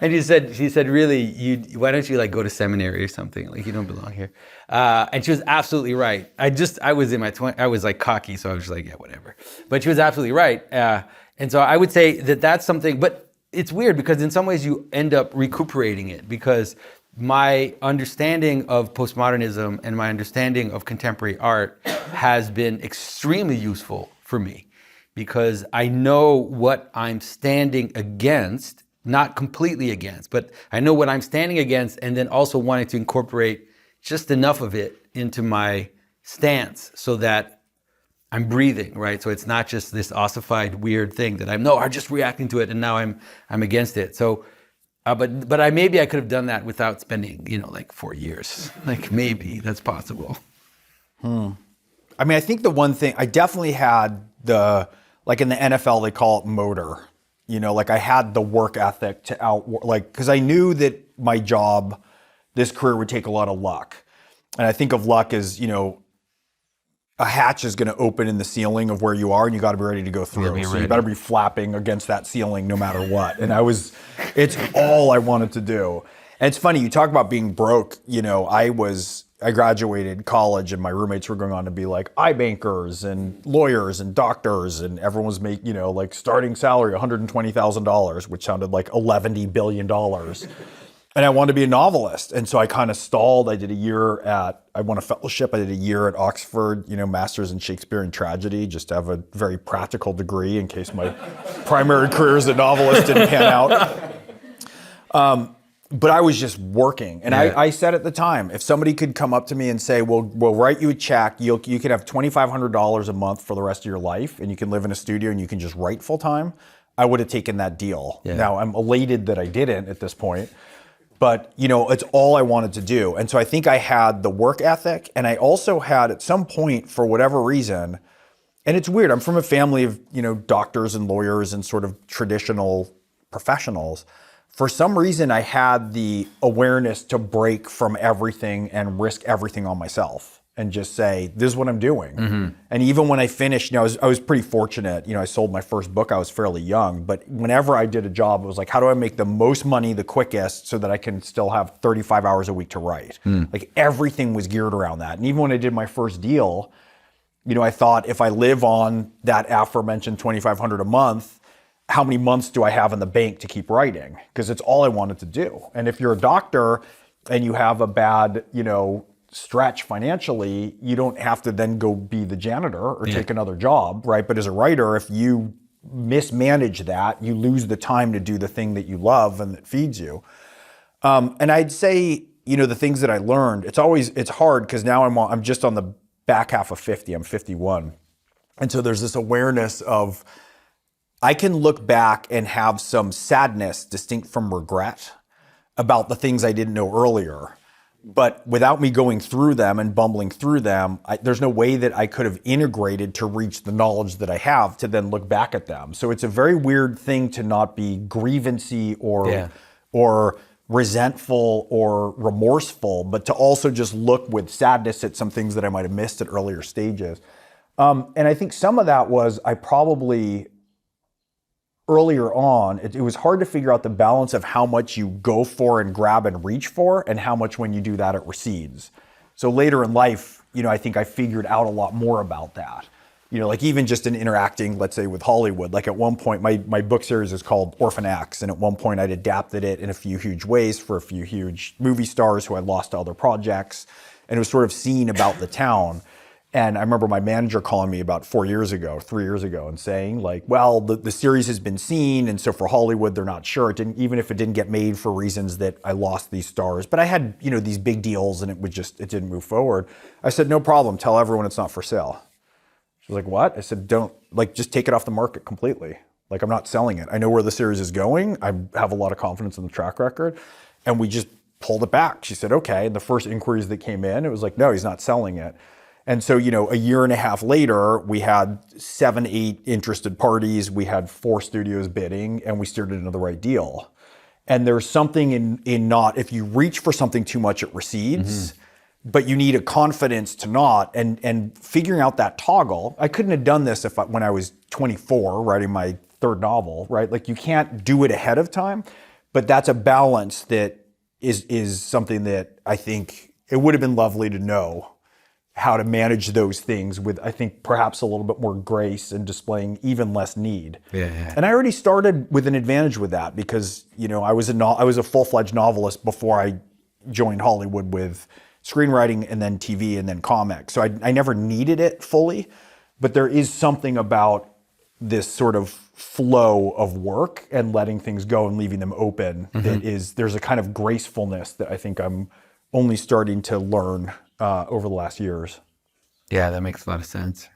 And she said, really, why don't you go to seminary or something? Like, you don't belong here. And she was absolutely right. I was in my 20s, I was cocky, so I was just like, yeah, whatever. But she was absolutely right. And so I would say that that's something, but it's weird because in some ways you end up recuperating it, because my understanding of postmodernism and my understanding of contemporary art has been extremely useful for me, because I know what I'm standing against, not completely against, but I know what I'm standing against, and then also wanting to incorporate just enough of it into my stance so that I'm breathing, right? So it's not just this ossified, weird thing that I'm just reacting to it, and now I'm against it. So, but maybe I could have done that without spending, like 4 years. Like maybe that's possible. I mean, I think the one thing I definitely had like in the NFL, they call it motor. Like I had the work ethic to because I knew that my job, this career would take a lot of luck. And I think of luck as, a hatch is going to open in the ceiling of where you are, and you got to be ready to go through. So you better be flapping against that ceiling no matter what. And it's all I wanted to do. And it's funny, you talk about being broke. I graduated college and my roommates were going on to be like iBankers and lawyers and doctors, and everyone was making, like starting salary $120,000, which sounded like $11 billion. And I wanted to be a novelist. And so I kind of stalled. I won a fellowship. I did a year at Oxford, master's in Shakespeare and tragedy, just to have a very practical degree in case my primary career as a novelist didn't pan out. But I was just working. And I said at the time, if somebody could come up to me and say, we'll write you a check, you can have $2,500 a month for the rest of your life, and you can live in a studio and you can just write full time, I would have taken that deal. Yeah. Now, I'm elated that I didn't at this point. But, it's all I wanted to do. And so I think I had the work ethic, and I also had at some point, for whatever reason, and it's weird, I'm from a family of, doctors and lawyers and sort of traditional professionals. For some reason, I had the awareness to break from everything and risk everything on myself and just say, this is what I'm doing. Mm-hmm. And even when I finished, I was pretty fortunate. I sold my first book, I was fairly young, but whenever I did a job, it was like, how do I make the most money the quickest so that I can still have 35 hours a week to write? Like everything was geared around that. And even when I did my first deal, I thought if I live on that aforementioned $2,500 a month, how many months do I have in the bank to keep writing? Because it's all I wanted to do. And if you're a doctor and you have a bad, stretch financially, you don't have to then go be the janitor or take another job, right? But as a writer, if you mismanage that, you lose the time to do the thing that you love and that feeds you. And I'd say, the things that I learned, it's hard because now I'm just on the back half of 50, I'm 51. And so there's this awareness of, I can look back and have some sadness distinct from regret about the things I didn't know earlier. But without me going through them and bumbling through them, there's no way that I could have integrated to reach the knowledge that I have to then look back at them. So it's a very weird thing to not be grievancy or resentful or remorseful, but to also just look with sadness at some things that I might have missed at earlier stages. And I think some of that was I probably... earlier on, it was hard to figure out the balance of how much you go for and grab and reach for and how much when you do that it recedes. So later in life, I think I figured out a lot more about that. Like even just in interacting, let's say with Hollywood, like at one point, my book series is called Orphan X. And at one point I'd adapted it in a few huge ways for a few huge movie stars who I lost to other projects. And it was sort of seen about the town. And I remember my manager calling me about 3 years ago, and saying like, well, the series has been seen. And so for Hollywood, they're not sure. Even if it didn't get made for reasons that I lost these stars. But I had, these big deals and it didn't move forward. I said, no problem. Tell everyone it's not for sale. She was like, what? I said, just take it off the market completely. Like, I'm not selling it. I know where the series is going. I have a lot of confidence in the track record. And we just pulled it back. She said, okay. And the first inquiries that came in, it was like, no, he's not selling it. And so, a year and a half later, we had 7, 8 interested parties. We had 4 studios bidding, and we steered it into the right deal. And there's something in not, if you reach for something too much, it recedes, but you need a confidence to not, and figuring out that toggle. I couldn't have done this when I was 24, writing my 3rd novel, right? Like you can't do it ahead of time, but that's a balance that is something that I think it would have been lovely to know how to manage those things with, I think, perhaps a little bit more grace and displaying even less need. Yeah. And I already started with an advantage with that because, I was a full-fledged novelist before I joined Hollywood with screenwriting and then TV and then comics. So I never needed it fully, but there is something about this sort of flow of work and letting things go and leaving them open there's a kind of gracefulness that I think I'm only starting to learn over the last years. Yeah, that makes a lot of sense.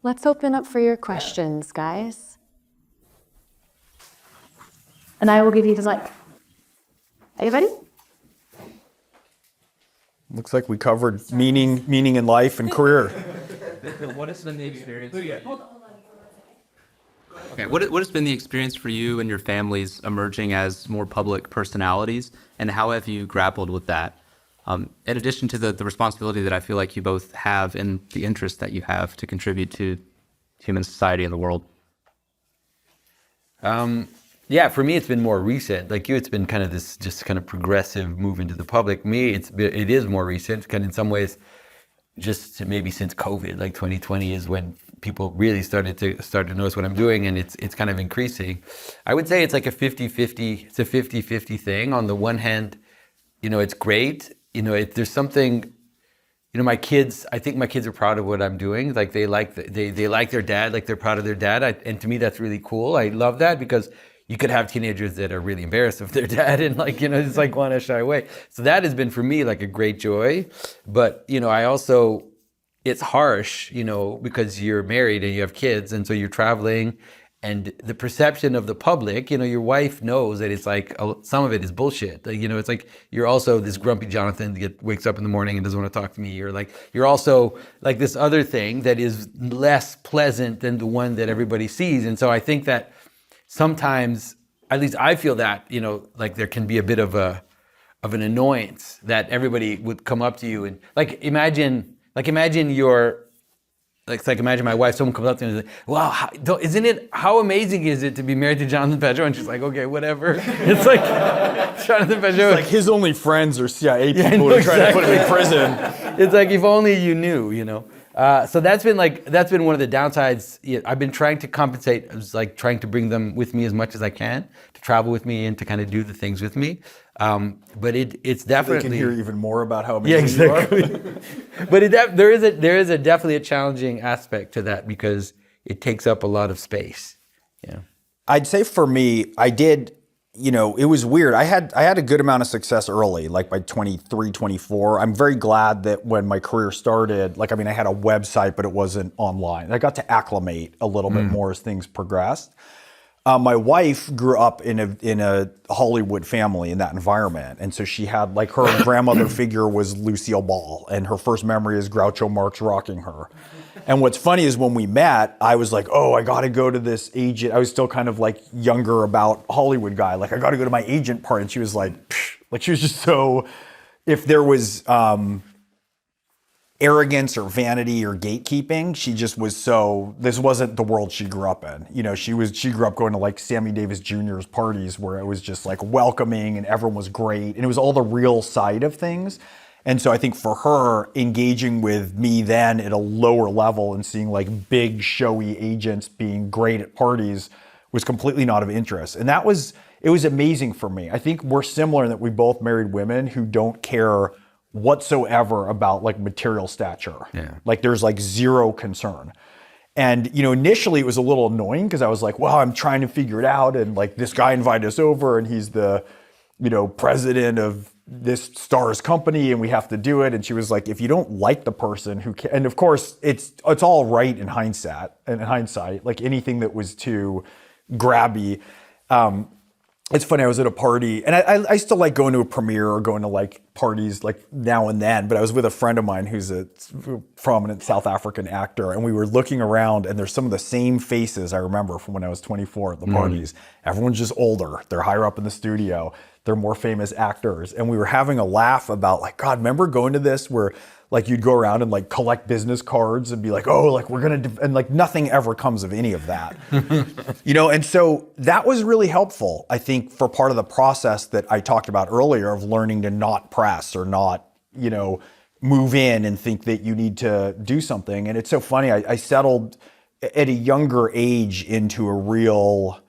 Let's open up for your questions, guys. And I will give you the mic. Are you ready? Looks like we covered meaning in life and career. What has been the experience? Okay, what has been the experience for you and your families emerging as more public personalities, and how have you grappled with that? In addition to the responsibility that I feel like you both have and the interest that you have to contribute to human society and the world. Yeah, for me, it's been more recent. Like you, it's been kind of this just kind of progressive move into the public. Me, it is more recent, kind of in some ways, just maybe since COVID, like 2020 is when people really started to notice what I'm doing, and it's kind of increasing. I would say it's like a 50-50, it's a 50-50 thing. On the one hand, it's great. There's something, my kids, I think my kids are proud of what I'm doing. Like they like their dad, like they're proud of their dad. And to me, that's really cool. I love that because you could have teenagers that are really embarrassed of their dad and just like want to shy away. So that has been for me like a great joy. But, I also, it's harsh, because you're married and you have kids and so you're traveling, and the perception of the public, your wife knows that it's like, some of it is bullshit. It's like, you're also this grumpy Jonathan that wakes up in the morning and doesn't want to talk to me. Or like, you're also like this other thing that is less pleasant than the one that everybody sees. And so I think that sometimes, at least I feel that, like there can be a bit of an annoyance that everybody would come up to you and imagine my wife, someone comes up to me and is like, wow, how amazing is it to be married to Jonathan Pageau? And she's like, okay, whatever. It's like, Jonathan Pageau. It's like his only friends are CIA people who are trying to put him in prison. It's like, if only you knew, So that's been one of the downsides. I've been trying to compensate. I was like trying to bring them with me as much as I can, to travel with me and to kind of do the things with me. But it's definitely. They can hear even more about how amazing you are. But there is definitely a challenging aspect to that because it takes up a lot of space. Yeah. I'd say for me, I did. It was weird. I had a good amount of success early, like by 23, 24. I'm very glad that when my career started, I had a website, but it wasn't online. I got to acclimate a little bit more as things progressed. My wife grew up in a Hollywood family in that environment. And so she had her grandmother figure was Lucille Ball, and her first memory is Groucho Marx rocking her. And what's funny is when we met, I was like, oh, I got to go to this agent. I was still kind of younger about Hollywood guy. I got to go to my agent part. And she was like, she was just so, if there was arrogance or vanity or gatekeeping, she just was so, this wasn't the world she grew up in. She grew up going to Sammy Davis Jr.'s parties where it was just welcoming and everyone was great. And it was all the real side of things. And so I think for her, engaging with me then at a lower level and seeing big showy agents being great at parties was completely not of interest. And it was amazing for me. I think we're similar in that we both married women who don't care whatsoever about material stature. Yeah. There's zero concern. And, initially it was a little annoying because I was like, well, I'm trying to figure it out. And this guy invited us over and he's the, president of this star's company and we have to do it. And she was like, if you don't like the person who can, and of course it's all right in hindsight, anything that was too grabby. It's funny, I was at a party and I still like going to a premiere or going to parties now and then, but I was with a friend of mine who's a prominent South African actor, and we were looking around and there's some of the same faces I remember from when I was 24 at the parties. Everyone's just older. They're higher up in the studio. They're more famous actors. And we were having a laugh about God, remember going to this where you'd go around and collect business cards and be we're going to, and nothing ever comes of any of that, and so that was really helpful, I think, for part of the process that I talked about earlier of learning to not press or not, move in and think that you need to do something. And it's so funny, I settled at a younger age into a real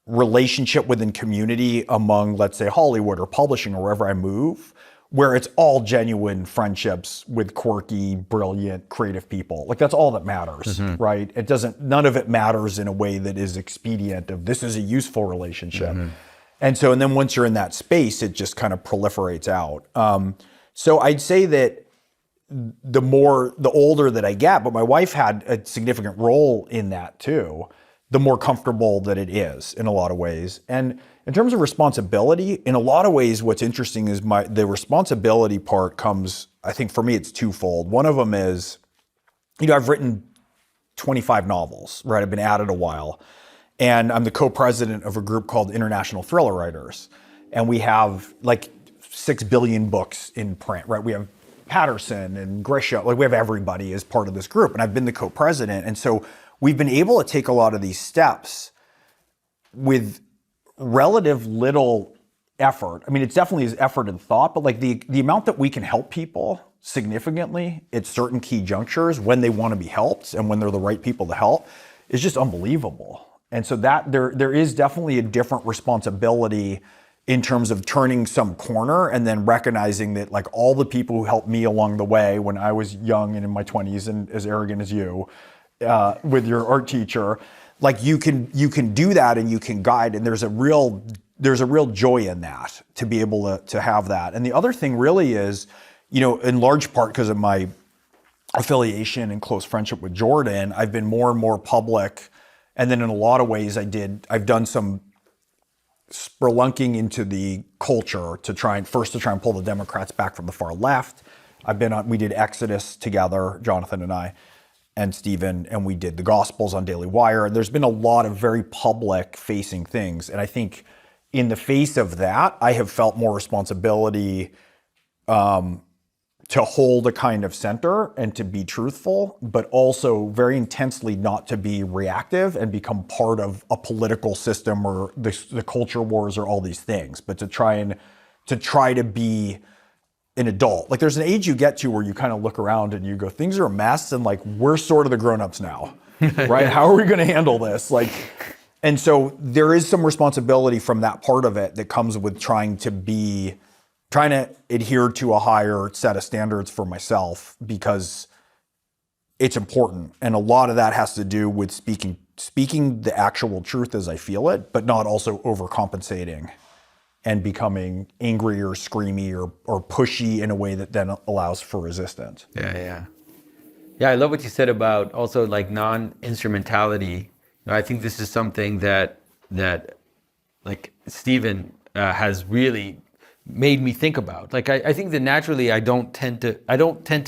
relationship within community among, let's say, Hollywood or publishing or wherever I move, where it's all genuine friendships with quirky, brilliant, creative people. That's all that matters, right? None of it matters in a way that is expedient of this is a useful relationship. And then once you're in that space, it just kind of proliferates out. So I'd say that the older that I get, but my wife had a significant role in that too, the more comfortable that it is in a lot of ways. And in terms of responsibility, in a lot of ways, what's interesting is the responsibility part comes, I think for me, it's twofold. One of them is, I've written 25 novels, right? I've been at it a while. And I'm the co-president of a group called International Thriller Writers. And we have like 6 billion books in print, right? We have Patterson and Grisham, like we have everybody as part of this group. And I've been the co-president. And so we've been able to take a lot of these steps with relative little effort. I mean, it's definitely is effort and thought, but like the amount that we can help people significantly at certain key junctures when they want to be helped and when they're the right people to help is just unbelievable. And so that there is definitely a different responsibility in terms of turning some corner and then recognizing that like all the people who helped me along the way when I was young and in my 20s and as arrogant as you with your art teacher, like you can do that and you can guide, and there's a real joy in that to be able to have that. And the other thing really is, in large part because of my affiliation and close friendship with Jordan, I've been more and more public. And then in a lot of ways I've done some spelunking into the culture to try and pull the Democrats back from the far left. We did Exodus together, Jonathan and I, and Stephen, and we did the Gospels on Daily Wire. And there's been a lot of very public facing things. And I think in the face of that, I have felt more responsibility to hold a kind of center and to be truthful, but also very intensely not to be reactive and become part of a political system or the culture wars or all these things, but to try to be an adult. Like there's an age you get to where you kind of look around and you go, things are a mess, and like we're sort of the grown-ups now, right? How are we going to handle this? And so there is some responsibility from that part of it that comes with trying to adhere to a higher set of standards for myself because it's important. And a lot of that has to do with speaking the actual truth as I feel it, but not also overcompensating and becoming angry or screamy or pushy in a way that then allows for resistance. Yeah, I love what you said about also like non-instrumentality. I think this is something that like Stephen has really made me think about. Like I think that naturally I don't tend to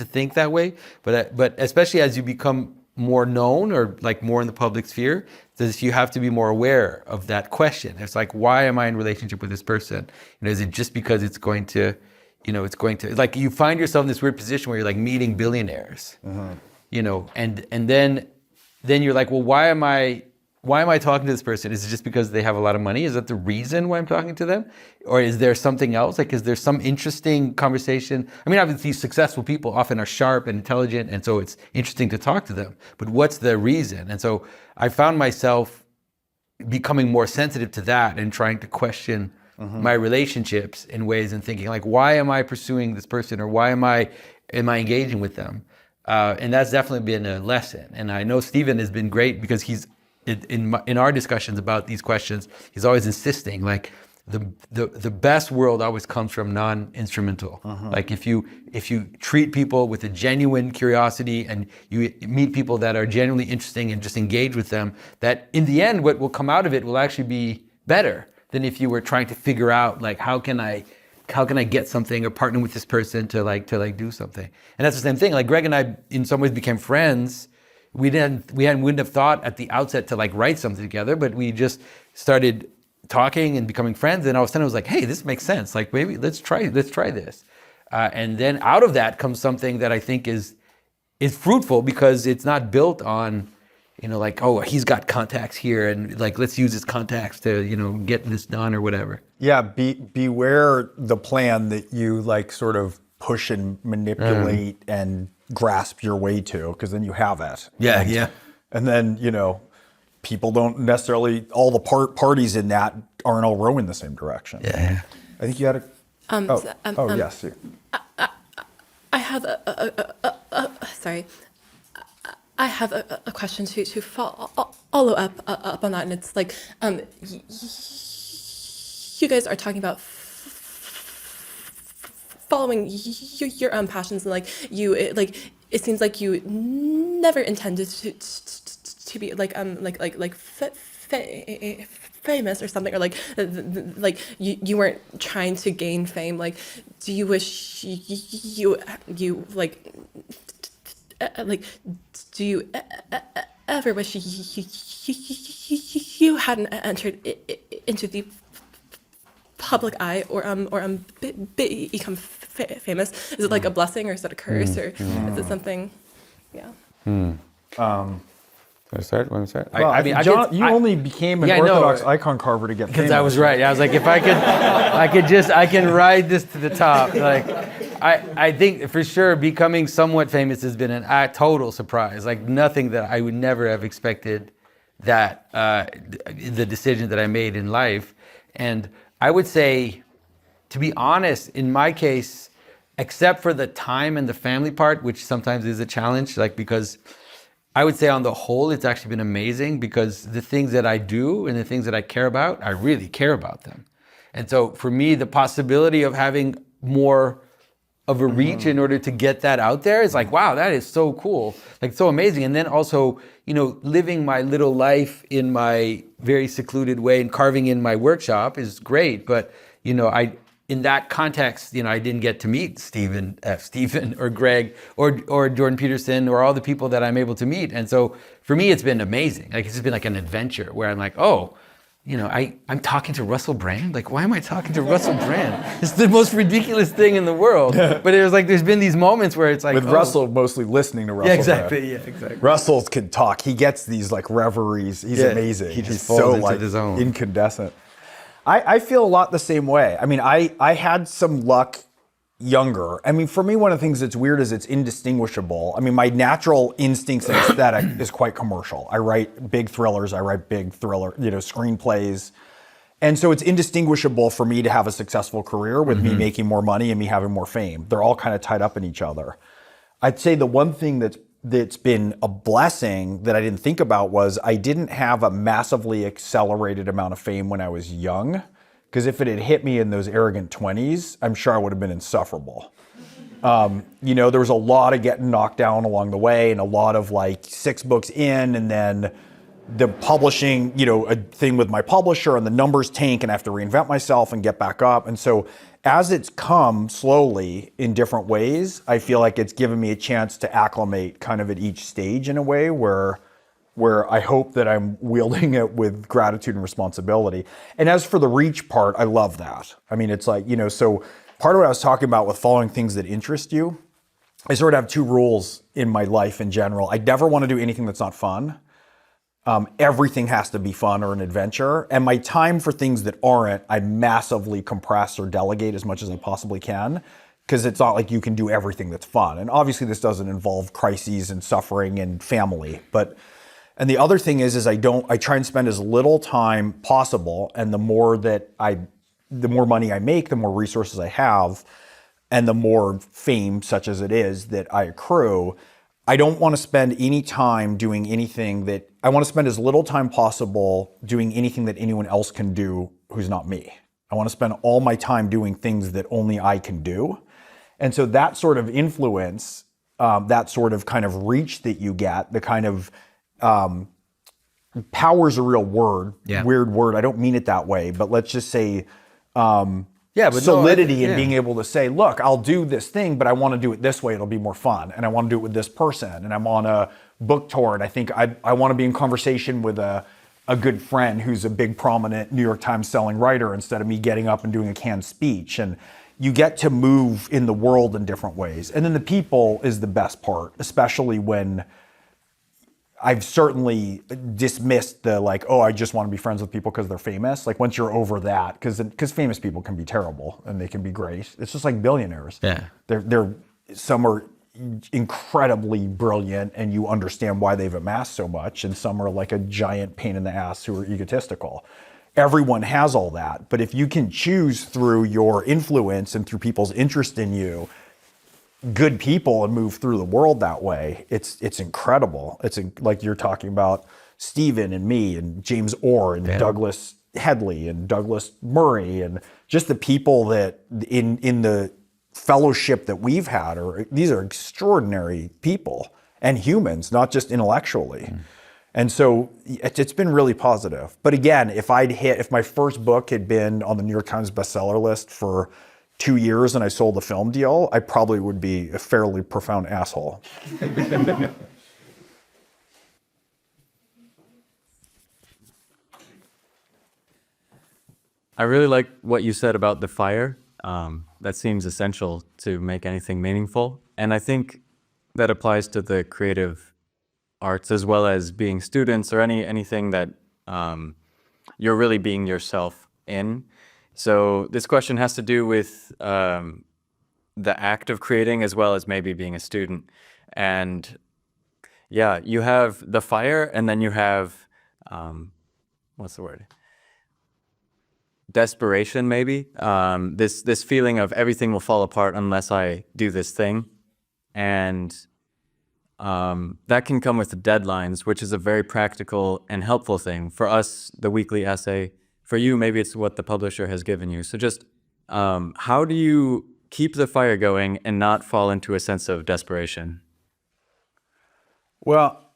think that way, but especially as you become more known or like more in the public sphere, you have to be more aware of that question. It's like, why am I in relationship with this person? Is it just because it's going to like you find yourself in this weird position where you're like meeting billionaires, and then you're like, well, why am I talking to this person? Is it just because they have a lot of money? Is that the reason why I'm talking to them? Or is there something else? Like, is there some interesting conversation? I mean, obviously successful people often are sharp and intelligent, and so it's interesting to talk to them, but what's the reason? And so I found myself becoming more sensitive to that and trying to question my relationships in ways and thinking like, why am I pursuing this person, or why am I engaging with them? And that's definitely been a lesson. And I know Stephen has been great because he's, in our discussions about these questions, he's always insisting like the best world always comes from non-instrumental. Like if you treat people with a genuine curiosity and you meet people that are genuinely interesting and just engage with them, that in the end what will come out of it will actually be better than if you were trying to figure out like how can I get something or partner with this person to do something. And that's the same thing. Like Gregg and I in some ways became friends. We wouldn't have thought at the outset to like write something together, but we just started talking and becoming friends. And all of a sudden I was like, hey, this makes sense. Like maybe let's try this. And then out of that comes something that I think is fruitful because it's not built on, like, oh, he's got contacts here and like, let's use his contacts to, get this done or whatever. Yeah. Beware the plan that you like sort of push and manipulate and grasp your way to, because then you have it. Yeah. And then, people don't necessarily, all the parties in that aren't all rowing the same direction. Yeah. I think you had a... yes. I have I have a question to follow up on that, and it's like, you guys are talking about following your own passions, and it seems like you never intended to be famous or something, or you weren't trying to gain fame. Like, do you wish you do you ever wish you hadn't entered into the public eye, or become famous? Is it like a blessing, or is it a curse, or is it something? Yeah. Want to start? Well, I mean, John, you only became an Orthodox icon carver to get famous. Because I was right. I was like, if I can ride this to the top. Like, I think for sure becoming somewhat famous has been a total surprise. Like nothing that I would never have expected. That the decision that I made in life, and I would say, to be honest, in my case, except for the time and the family part, which sometimes is a challenge, like because. I would say on the whole, it's actually been amazing because the things that I do and the things that I care about, I really care about them. And so for me, the possibility of having more of a reach in order to get that out there is like, wow, that is so cool, like so amazing. And then also, living my little life in my very secluded way and carving in my workshop is great. But, in that context, I didn't get to meet Stephen or Greg or Jordan Peterson or all the people that I'm able to meet. And so for me, it's been amazing. Like, it's just been like an adventure where I'm like, oh, I'm talking to Russell Brand. Like, why am I talking to Russell Brand? It's the most ridiculous thing in the world. But it was like, there's been these moments where it's like, with Russell mostly listening to Russell. Yeah, exactly. Brand. Yeah, exactly. Russell can talk. He gets these like reveries. He's amazing. He's so like the zone. Incandescent. I feel a lot the same way. I mean, I had some luck younger. I mean, for me, one of the things that's weird is it's indistinguishable. I mean, my natural instincts and aesthetic is quite commercial. I write big thrillers. I write big screenplays. And so it's indistinguishable for me to have a successful career with me making more money and me having more fame. They're all kind of tied up in each other. I'd say the one thing that's been a blessing that I didn't think about was I didn't have a massively accelerated amount of fame when I was young. Because if it had hit me in those arrogant 20s, I'm sure I would have been insufferable. There was a lot of getting knocked down along the way and a lot of like 6 books in and then the publishing, a thing with my publisher and the numbers tank and I have to reinvent myself and get back up. And so as it's come slowly in different ways, I feel like it's given me a chance to acclimate kind of at each stage in a way where I hope that I'm wielding it with gratitude and responsibility. And as for the reach part, I love that. I mean, it's like, so part of what I was talking about with following things that interest you, I sort of have 2 rules in my life in general. I never want to do anything that's not fun. Everything has to be fun or an adventure. And my time for things that aren't, I massively compress or delegate as much as I possibly can, because it's not like you can do everything that's fun. And obviously this doesn't involve crises and suffering and family. And the other thing is I try and spend as little time possible. And the more money I make, the more resources I have, and the more fame, such as it is, that I accrue. I don't want to spend any time doing anything I want to spend as little time possible doing anything that anyone else can do who's not me. I want to spend all my time doing things that only I can do. And so that sort of influence, that sort of kind of reach that you get, the kind of power's a real word, weird word. I don't mean it that way, but let's just say solidity and being able to say, look, I'll do this thing, but I want to do it this way. It'll be more fun. And I want to do it with this person. And I'm on a book tour. And I think I want to be in conversation with a good friend who's a big, prominent New York Times selling writer instead of me getting up and doing a canned speech. And you get to move in the world in different ways. And then the people is the best part, especially when I've certainly dismissed the I just want to be friends with people because they're famous. Like once you're over that, because famous people can be terrible and they can be great. It's just like billionaires. Yeah, some are incredibly brilliant and you understand why they've amassed so much, and some are like a giant pain in the ass who are egotistical. Everyone has all that, but if you can choose through your influence and through people's interest in you, good people, and move through the world that way, it's incredible. It's like you're talking about Stephen and me and James Orr and Douglas Headley and Douglas Murray and just the people that in the fellowship that we've had, these are extraordinary people and humans, not just intellectually. And so it's been really positive. But again, if my first book had been on the New York Times bestseller list for 2 years and I sold a film deal, I probably would be a fairly profound asshole. I really like what you said about the fire. That seems essential to make anything meaningful. And I think that applies to the creative arts as well as being students or anything that you're really being yourself in. So this question has to do with the act of creating as well as maybe being a student. And yeah, you have the fire and then you have, what's the word? Desperation, maybe. This feeling of everything will fall apart unless I do this thing. And that can come with deadlines, which is a very practical and helpful thing. For us, the weekly essay. For you, maybe it's what the publisher has given you. So just how do you keep the fire going and not fall into a sense of desperation? Well,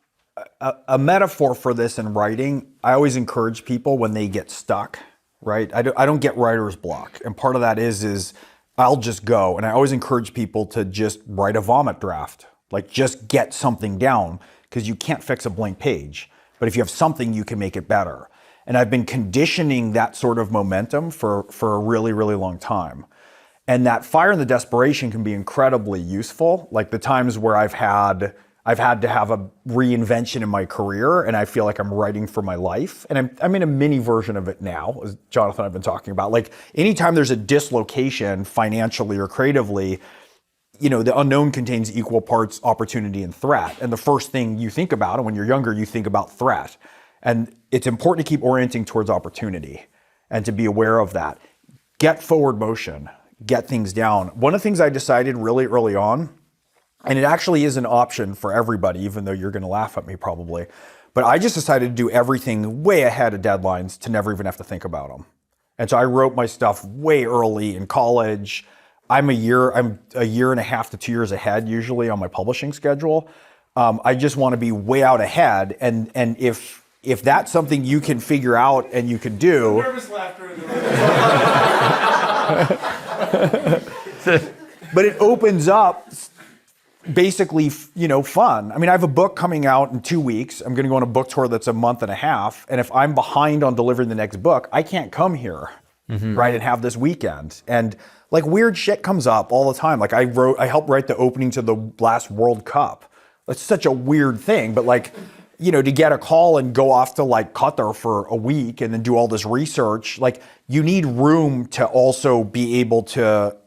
a metaphor for this in writing, I always encourage people when they get stuck, right? I don't get writer's block. And part of that is I'll just go. And I always encourage people to just write a vomit draft. Like just get something down, because you can't fix a blank page. But if you have something, you can make it better. And I've been conditioning that sort of momentum for a really, really long time. And that fire and the desperation can be incredibly useful. Like the times where I've had to have a reinvention in my career and I feel like I'm writing for my life. And I'm in a mini version of it now, as Jonathan and I've been talking about. Like anytime there's a dislocation financially or creatively, the unknown contains equal parts opportunity and threat. And the first thing you think about, and when you're younger, you think about threat. And it's important to keep orienting towards opportunity and to be aware of that. Get forward motion, get things down. One of the things I decided really early on, and it actually is an option for everybody, even though you're going to laugh at me probably, but I just decided to do everything way ahead of deadlines to never even have to think about them. And so I wrote my stuff way early in college. I'm a year and a half to 2 years ahead usually on my publishing schedule. I just want to be way out ahead. And if that's something you can figure out and you can do. Nervous laughter in the room. But it opens up basically, fun. I mean, I have a book coming out in 2 weeks. I'm going to go on a book tour that's a month and a half. And if I'm behind on delivering the next book, I can't come here, right, and have this weekend. And like weird shit comes up all the time. Like I helped write the opening to the last World Cup. It's such a weird thing, but like, to get a call and go off to like Qatar for a week and then do all this research, like you need room to also be able to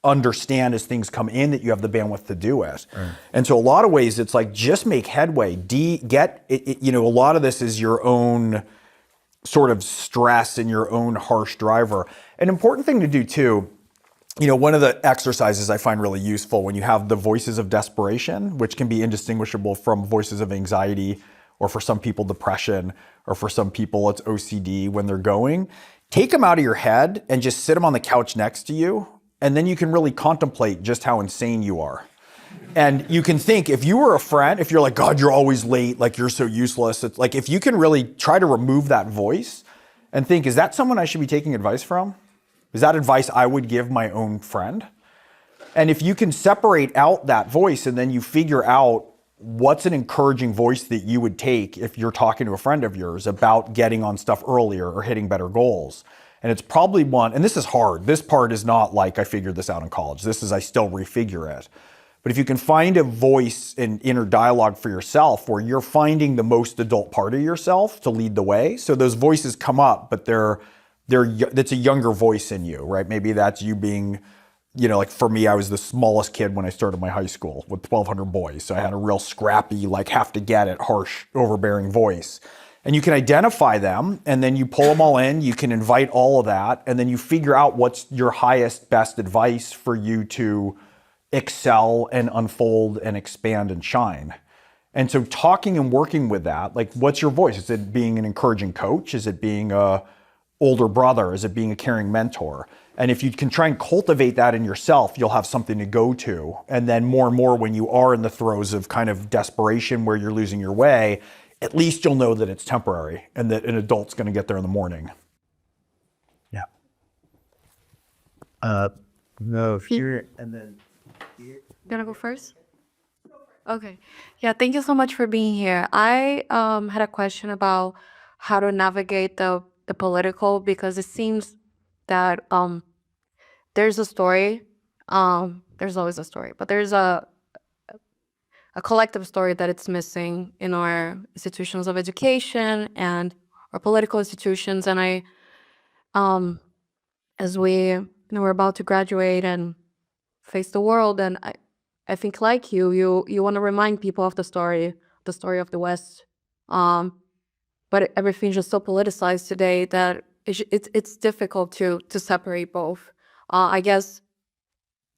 understand as things come in that you have the bandwidth to do it. Right. And so a lot of ways it's like just make headway. A lot of this is your own sort of stress and your own harsh driver. An important thing to do too, one of the exercises I find really useful when you have the voices of desperation, which can be indistinguishable from voices of anxiety, or for some people depression, or for some people it's OCD when they're going, take them out of your head and just sit them on the couch next to you. And then you can really contemplate just how insane you are. And you can think, if you were a friend, if you're like, God, you're always late, like you're so useless. It's like, if you can really try to remove that voice and think, is that someone I should be taking advice from? Is that advice I would give my own friend? And if you can separate out that voice and then you figure out what's an encouraging voice that you would take if you're talking to a friend of yours about getting on stuff earlier or hitting better goals. And it's probably one, and this is hard. This part is not like I figured this out in college. This is I still refigure it. But if you can find a voice and inner dialogue for yourself where you're finding the most adult part of yourself to lead the way. So those voices come up, but that's a younger voice in you, right? Maybe that's you being, like for me, I was the smallest kid when I started my high school with 1,200 boys. So I had a real scrappy, like have to get it, harsh, overbearing voice. And you can identify them and then you pull them all in, you can invite all of that, and then you figure out what's your highest, best advice for you to excel and unfold and expand and shine. And so talking and working with that, like what's your voice? Is it being an encouraging coach? Is it being a older brother? Is it being a caring mentor? And if you can try and cultivate that in yourself, you'll have something to go to. And then more and more, when you are in the throes of kind of desperation where you're losing your way, at least you'll know that it's temporary and that an adult's going to get there in the morning. Yeah. No, here and then here. You gonna go first? Okay. Yeah, thank you so much for being here. I had a question about how to navigate the political, because it seems that there's a story. There's always a story, but there's a collective story that it's missing in our institutions of education and our political institutions. And as we're about to graduate and face the world, and I think like you want to remind people of the story of the West. But everything's just so politicized today that it's difficult to separate both. I guess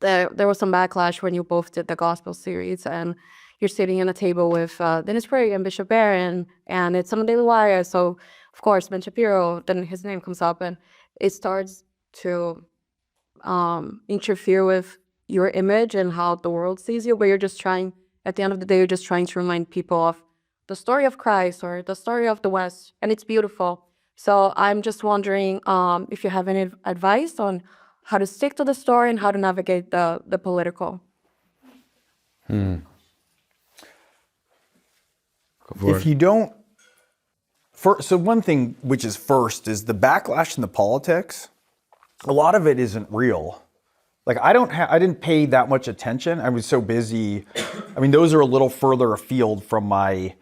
there was some backlash when you both did the gospel series, and you're sitting at a table with Dennis Prague and Bishop Barron, and it's on the Daily Wire. So of course Ben Shapiro, then his name comes up, and it starts to interfere with your image and how the world sees you. But you're just trying, at the end of the day, you're just trying to remind people of the story of Christ or the story of the West, and it's beautiful. So I'm just wondering if you have any advice on how to stick to the story and how to navigate the political. If you don't, so one thing which is first is the backlash in the politics. A lot of it isn't real. Like I didn't pay that much attention. I was so busy. I mean, those are a little further afield from my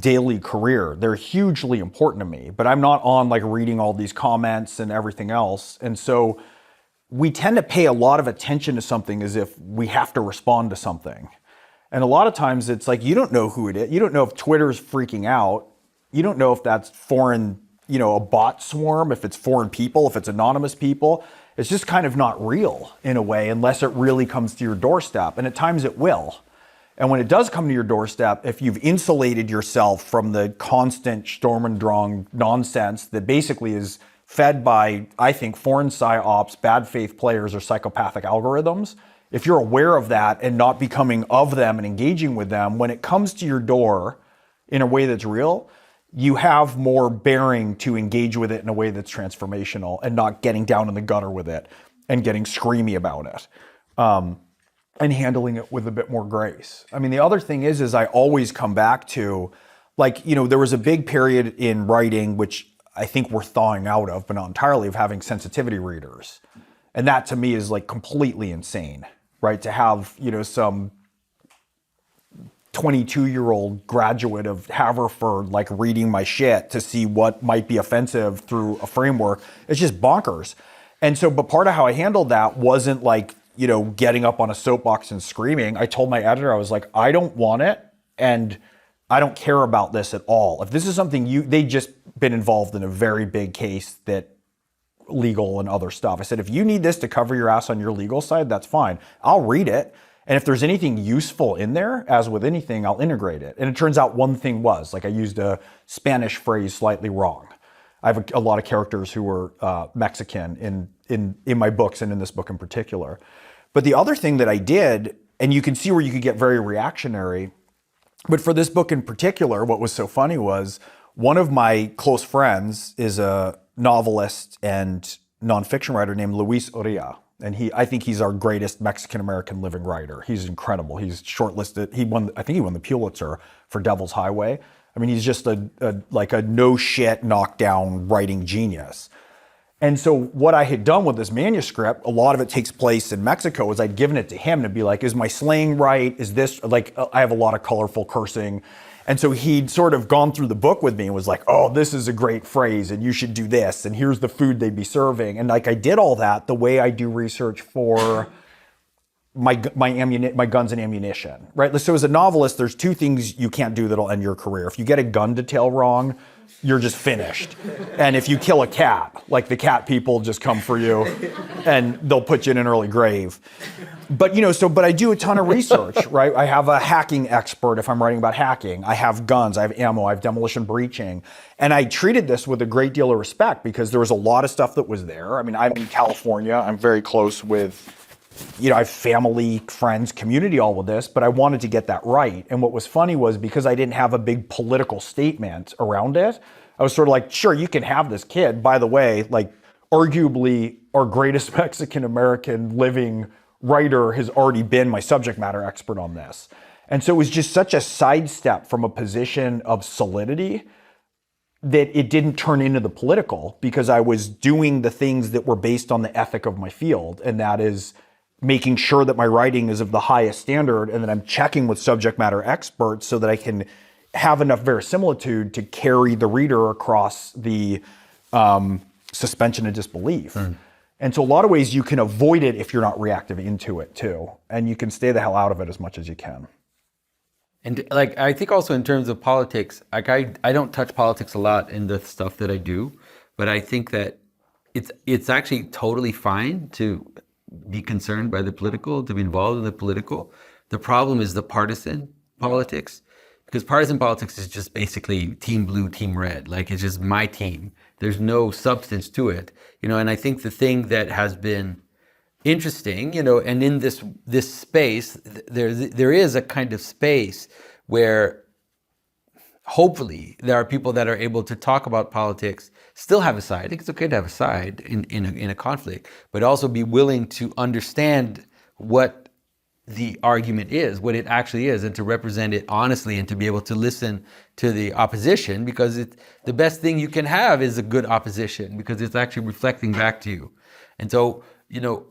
daily career. They're hugely important to me, but I'm not on like reading all these comments and everything else. And so we tend to pay a lot of attention to something as if we have to respond to something. And a lot of times it's like, you don't know who it is. You don't know if Twitter's freaking out. You don't know if that's foreign, a bot swarm, if it's foreign people, if it's anonymous people. It's just kind of not real in a way, unless it really comes to your doorstep. And at times it will. And when it does come to your doorstep, if you've insulated yourself from the constant Sturm und Drang nonsense that basically is fed by, I think, foreign psyops, bad faith players, or psychopathic algorithms, if you're aware of that and not becoming of them and engaging with them, when it comes to your door in a way that's real, you have more bearing to engage with it in a way that's transformational and not getting down in the gutter with it and getting screamy about it. And handling it with a bit more grace. I mean, the other thing is I always come back to, there was a big period in writing, which I think we're thawing out of, but not entirely, of having sensitivity readers. And that to me is like completely insane, right? To have, some 22-year-old graduate of Haverford like reading my shit to see what might be offensive through a framework. It's just bonkers. And so, but part of how I handled that wasn't like, getting up on a soapbox and screaming. I told my editor, I was like, I don't want it, and I don't care about this at all. If this is something they just been involved in a very big case that legal and other stuff. I said, if you need this to cover your ass on your legal side, that's fine. I'll read it. And if there's anything useful in there, as with anything, I'll integrate it. And it turns out one thing was, I used a Spanish phrase slightly wrong. I have a lot of characters who were Mexican in my books, and in this book in particular. But the other thing that I did, and you can see where you could get very reactionary, but for this book in particular, what was so funny was one of my close friends is a novelist and nonfiction writer named Luis Uria. And I think he's our greatest Mexican-American living writer. He's incredible. He's shortlisted. I think he won the Pulitzer for Devil's Highway. I mean, he's just a no shit knockdown writing genius. And so what I had done with this manuscript, a lot of it takes place in Mexico, is I'd given it to him to be like, is my slang right? Is this, I have a lot of colorful cursing. And so he'd sort of gone through the book with me and was like, oh, this is a great phrase and you should do this. And here's the food they'd be serving. And I did all that the way I do research for, my guns and ammunition, right? So as a novelist, there's two things you can't do that'll end your career. If you get a gun detail wrong, you're just finished. And if you kill a cat, like the cat people just come for you and they'll put you in an early grave. But but I do a ton of research, right? I have a hacking expert if I'm writing about hacking. I have guns, I have ammo, I have demolition breaching. And I treated this with a great deal of respect because there was a lot of stuff that was there. I mean, I'm in California, I'm very close with, I have family, friends, community, all of this, but I wanted to get that right. And what was funny was because I didn't have a big political statement around it, I was sort of like, sure, you can have this kid. By the way, like arguably our greatest Mexican-American living writer has already been my subject matter expert on this. And so it was just such a sidestep from a position of solidity that it didn't turn into the political because I was doing the things that were based on the ethic of my field. And that is making sure that my writing is of the highest standard and that I'm checking with subject matter experts so that I can have enough verisimilitude to carry the reader across the suspension of disbelief. And so a lot of ways you can avoid it if you're not reactive into it too. And you can stay the hell out of it as much as you can. And like, I think also in terms of politics, like I don't touch politics a lot in the stuff that I do, but I think that it's actually totally fine to be concerned by the political, to be involved in the political. The problem is the partisan politics, because partisan politics is just basically team blue, team red. Like it's just my team. There's no substance to it, and I think the thing that has been interesting, and in this space, there is a kind of space where hopefully there are people that are able to talk about politics, still have a side. I think it's okay to have a side in a conflict, but also be willing to understand what the argument is, what it actually is, and to represent it honestly and to be able to listen to the opposition, because the best thing you can have is a good opposition because it's actually reflecting back to you. And so,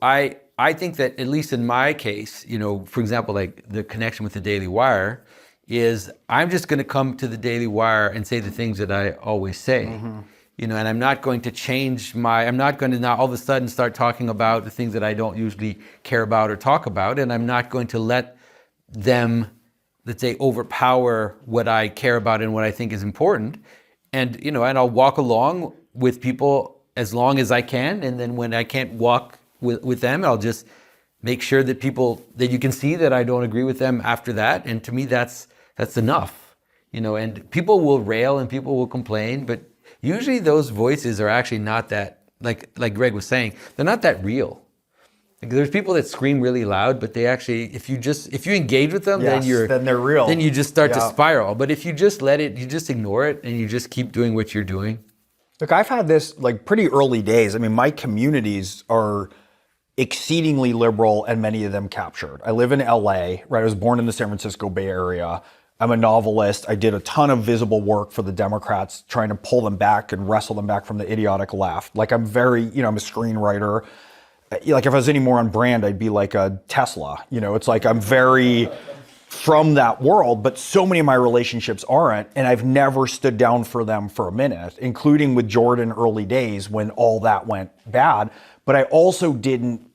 I think that at least in my case, for example, like the connection with the Daily Wire is I'm just going to come to the Daily Wire and say the things that I always say. And I'm not going to I'm not going to now all of a sudden start talking about the things that I don't usually care about or talk about. And I'm not going to let them, let's say, overpower what I care about and what I think is important. And, and I'll walk along with people as long as I can. And then when I can't walk with them, I'll just make sure that that you can see that I don't agree with them after that. And to me, that's enough, and people will rail and people will complain, but usually those voices are actually not that, like Gregg was saying, they're not that real. Like there's people that scream really loud, but they actually, if you engage with them, then they're real. Then you just start to spiral. But if you just you just ignore it and you just keep doing what you're doing. Look, I've had this like pretty early days. I mean, my communities are exceedingly liberal and many of them captured. I live in LA, right? I was born in the San Francisco Bay Area. I'm a novelist. I did a ton of visible work for the Democrats, trying to pull them back and wrestle them back from the idiotic left. Like I'm a screenwriter. Like if I was any more on brand, I'd be like a Tesla. It's like I'm very from that world, but so many of my relationships aren't. And I've never stood down for them for a minute, including with Jordan early days when all that went bad. But I also didn't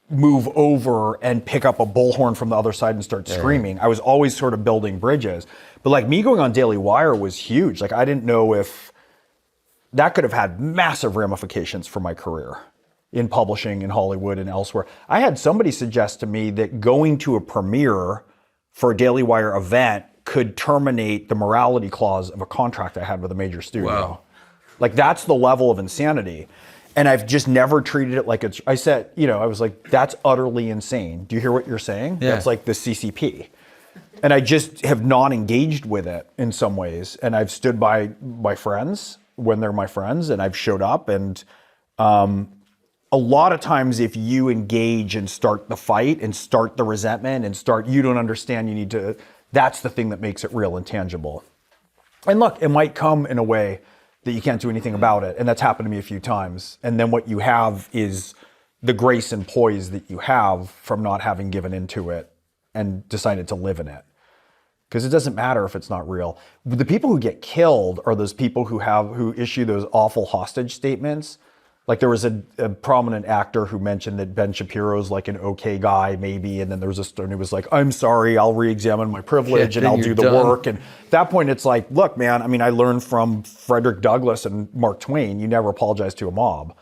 move over and pick up a bullhorn from the other side and start screaming. I was always sort of building bridges. But like me going on Daily Wire was huge. Like I didn't know if that could have had massive ramifications for my career in publishing in Hollywood and elsewhere. I had somebody suggest to me that going to a premiere for a Daily Wire event could terminate the morality clause of a contract I had with a major studio. Wow. Like that's the level of insanity. And I've just never treated it like I said, I was like, that's utterly insane. Do you hear what you're saying? Yeah. That's like the CCP. And I just have not engaged with it in some ways. And I've stood by my friends when they're my friends and I've showed up. And a lot of times if you engage and start the fight and start the resentment and you don't understand, that's the thing that makes it real and tangible. And look, it might come in a way that you can't do anything about it. And that's happened to me a few times. And then what you have is the grace and poise that you have from not having given into it and decided to live in it. Because it doesn't matter if it's not real. The people who get killed are those people who issue those awful hostage statements Like there was a prominent actor who mentioned that Ben Shapiro's like an okay guy, maybe, and then there was a story and he was like, I'm sorry, I'll re-examine my privilege and I'll do the work. And at that point, it's like, look, man, I mean, I learned from Frederick Douglass and Mark Twain, you never apologize to a mob,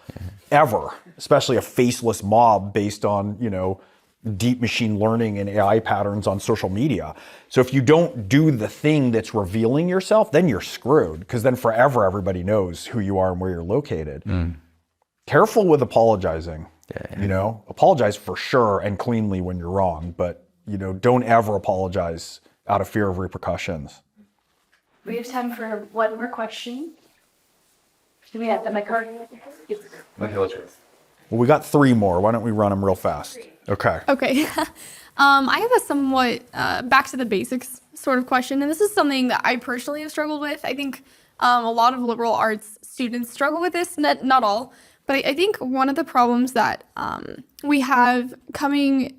ever, especially a faceless mob based on, you know, deep machine learning and AI patterns on social media. So if you don't do the thing that's revealing yourself, then you're screwed, because then forever everybody knows who you are and where you're located. Careful with apologizing. You know, apologize for sure and cleanly when you're wrong, but you know, don't ever apologize out of fear of repercussions. We have time for one more question. Do we have the mic? Well, we got 3 more. Why don't we run them real fast? Okay. Okay. I have a somewhat back to the basics sort of question, and this is something that I personally have struggled with. I think a lot of liberal arts students struggle with this, not all, but I think one of the problems that we have coming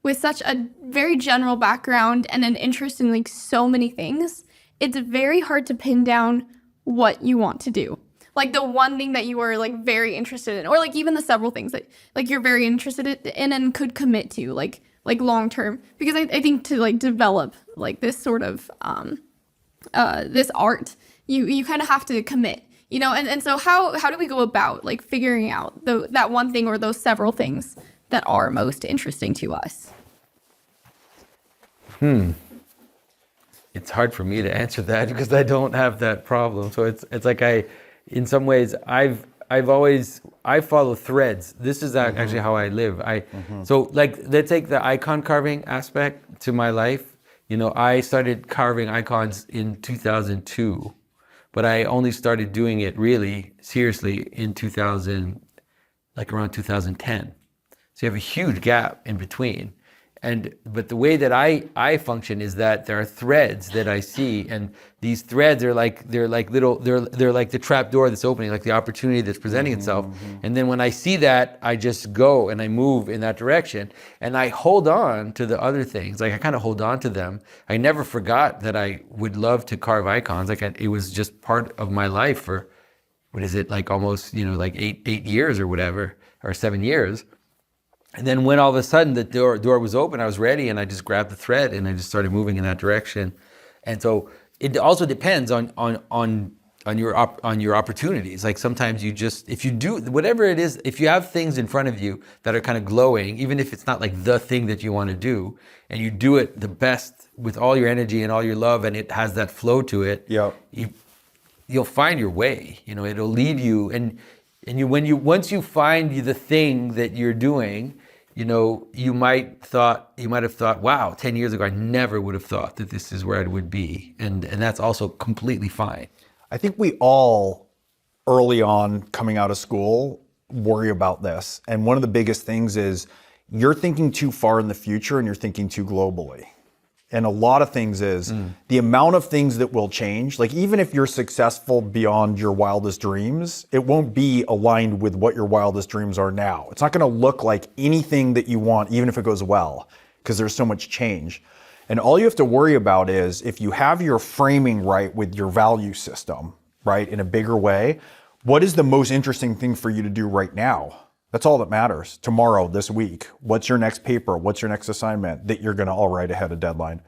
with such a very general background and an interest in like so many things, it's very hard to pin down what you want to do. Like the one thing that you are like very interested in, or like even the several things that like you're very interested in and could commit to like long term. Because I think to like develop like this sort of this art, you kind of have to commit, you know. And so how do we go about like figuring out that one thing or those several things that are most interesting to us? It's hard for me to answer that because I don't have that problem. So it's like in some ways, I follow threads. This is actually how I live. So like, let's take the icon carving aspect to my life. You know, I started carving icons in 2002, but I only started doing it really seriously in around 2010. So you have a huge gap in between. But the way that I function is that there are threads that I see, and these threads are like they're like the trap door that's opening, like the opportunity that's presenting itself. And then when I see that, I just go and I move in that direction, and I hold on to the other things. Like I kind of hold on to them. I never forgot that I would love to carve icons. Like it was just part of my life for what is it, like almost, you know, like eight years or whatever, or 7 years. And then when all of a sudden the door was open, I was ready, and I just grabbed the thread and I just started moving in that direction. And so it also depends on your opportunities. Like sometimes you just, if you do whatever it is, if you have things in front of you that are kind of glowing, even if it's not like the thing that you want to do, and you do it the best with all your energy and all your love, and it has that flow to it, you'll find your way. You know, it'll lead you. And once you find the thing that you're doing, you know, you might have thought, wow, 10 years ago, I never would have thought that this is where I would be. And that's also completely fine. I think we all, early on coming out of school, worry about this. And one of the biggest things is you're thinking too far in the future and you're thinking too globally. And a lot of things is the amount of things that will change. Like even if you're successful beyond your wildest dreams, it won't be aligned with what your wildest dreams are now. It's not going to look like anything that you want, even if it goes well, because there's so much change. And all you have to worry about is if you have your framing right with your value system, right, in a bigger way, what is the most interesting thing for you to do right now? That's all that matters. Tomorrow, this week, what's your next paper? What's your next assignment that you're going to all write ahead of deadline?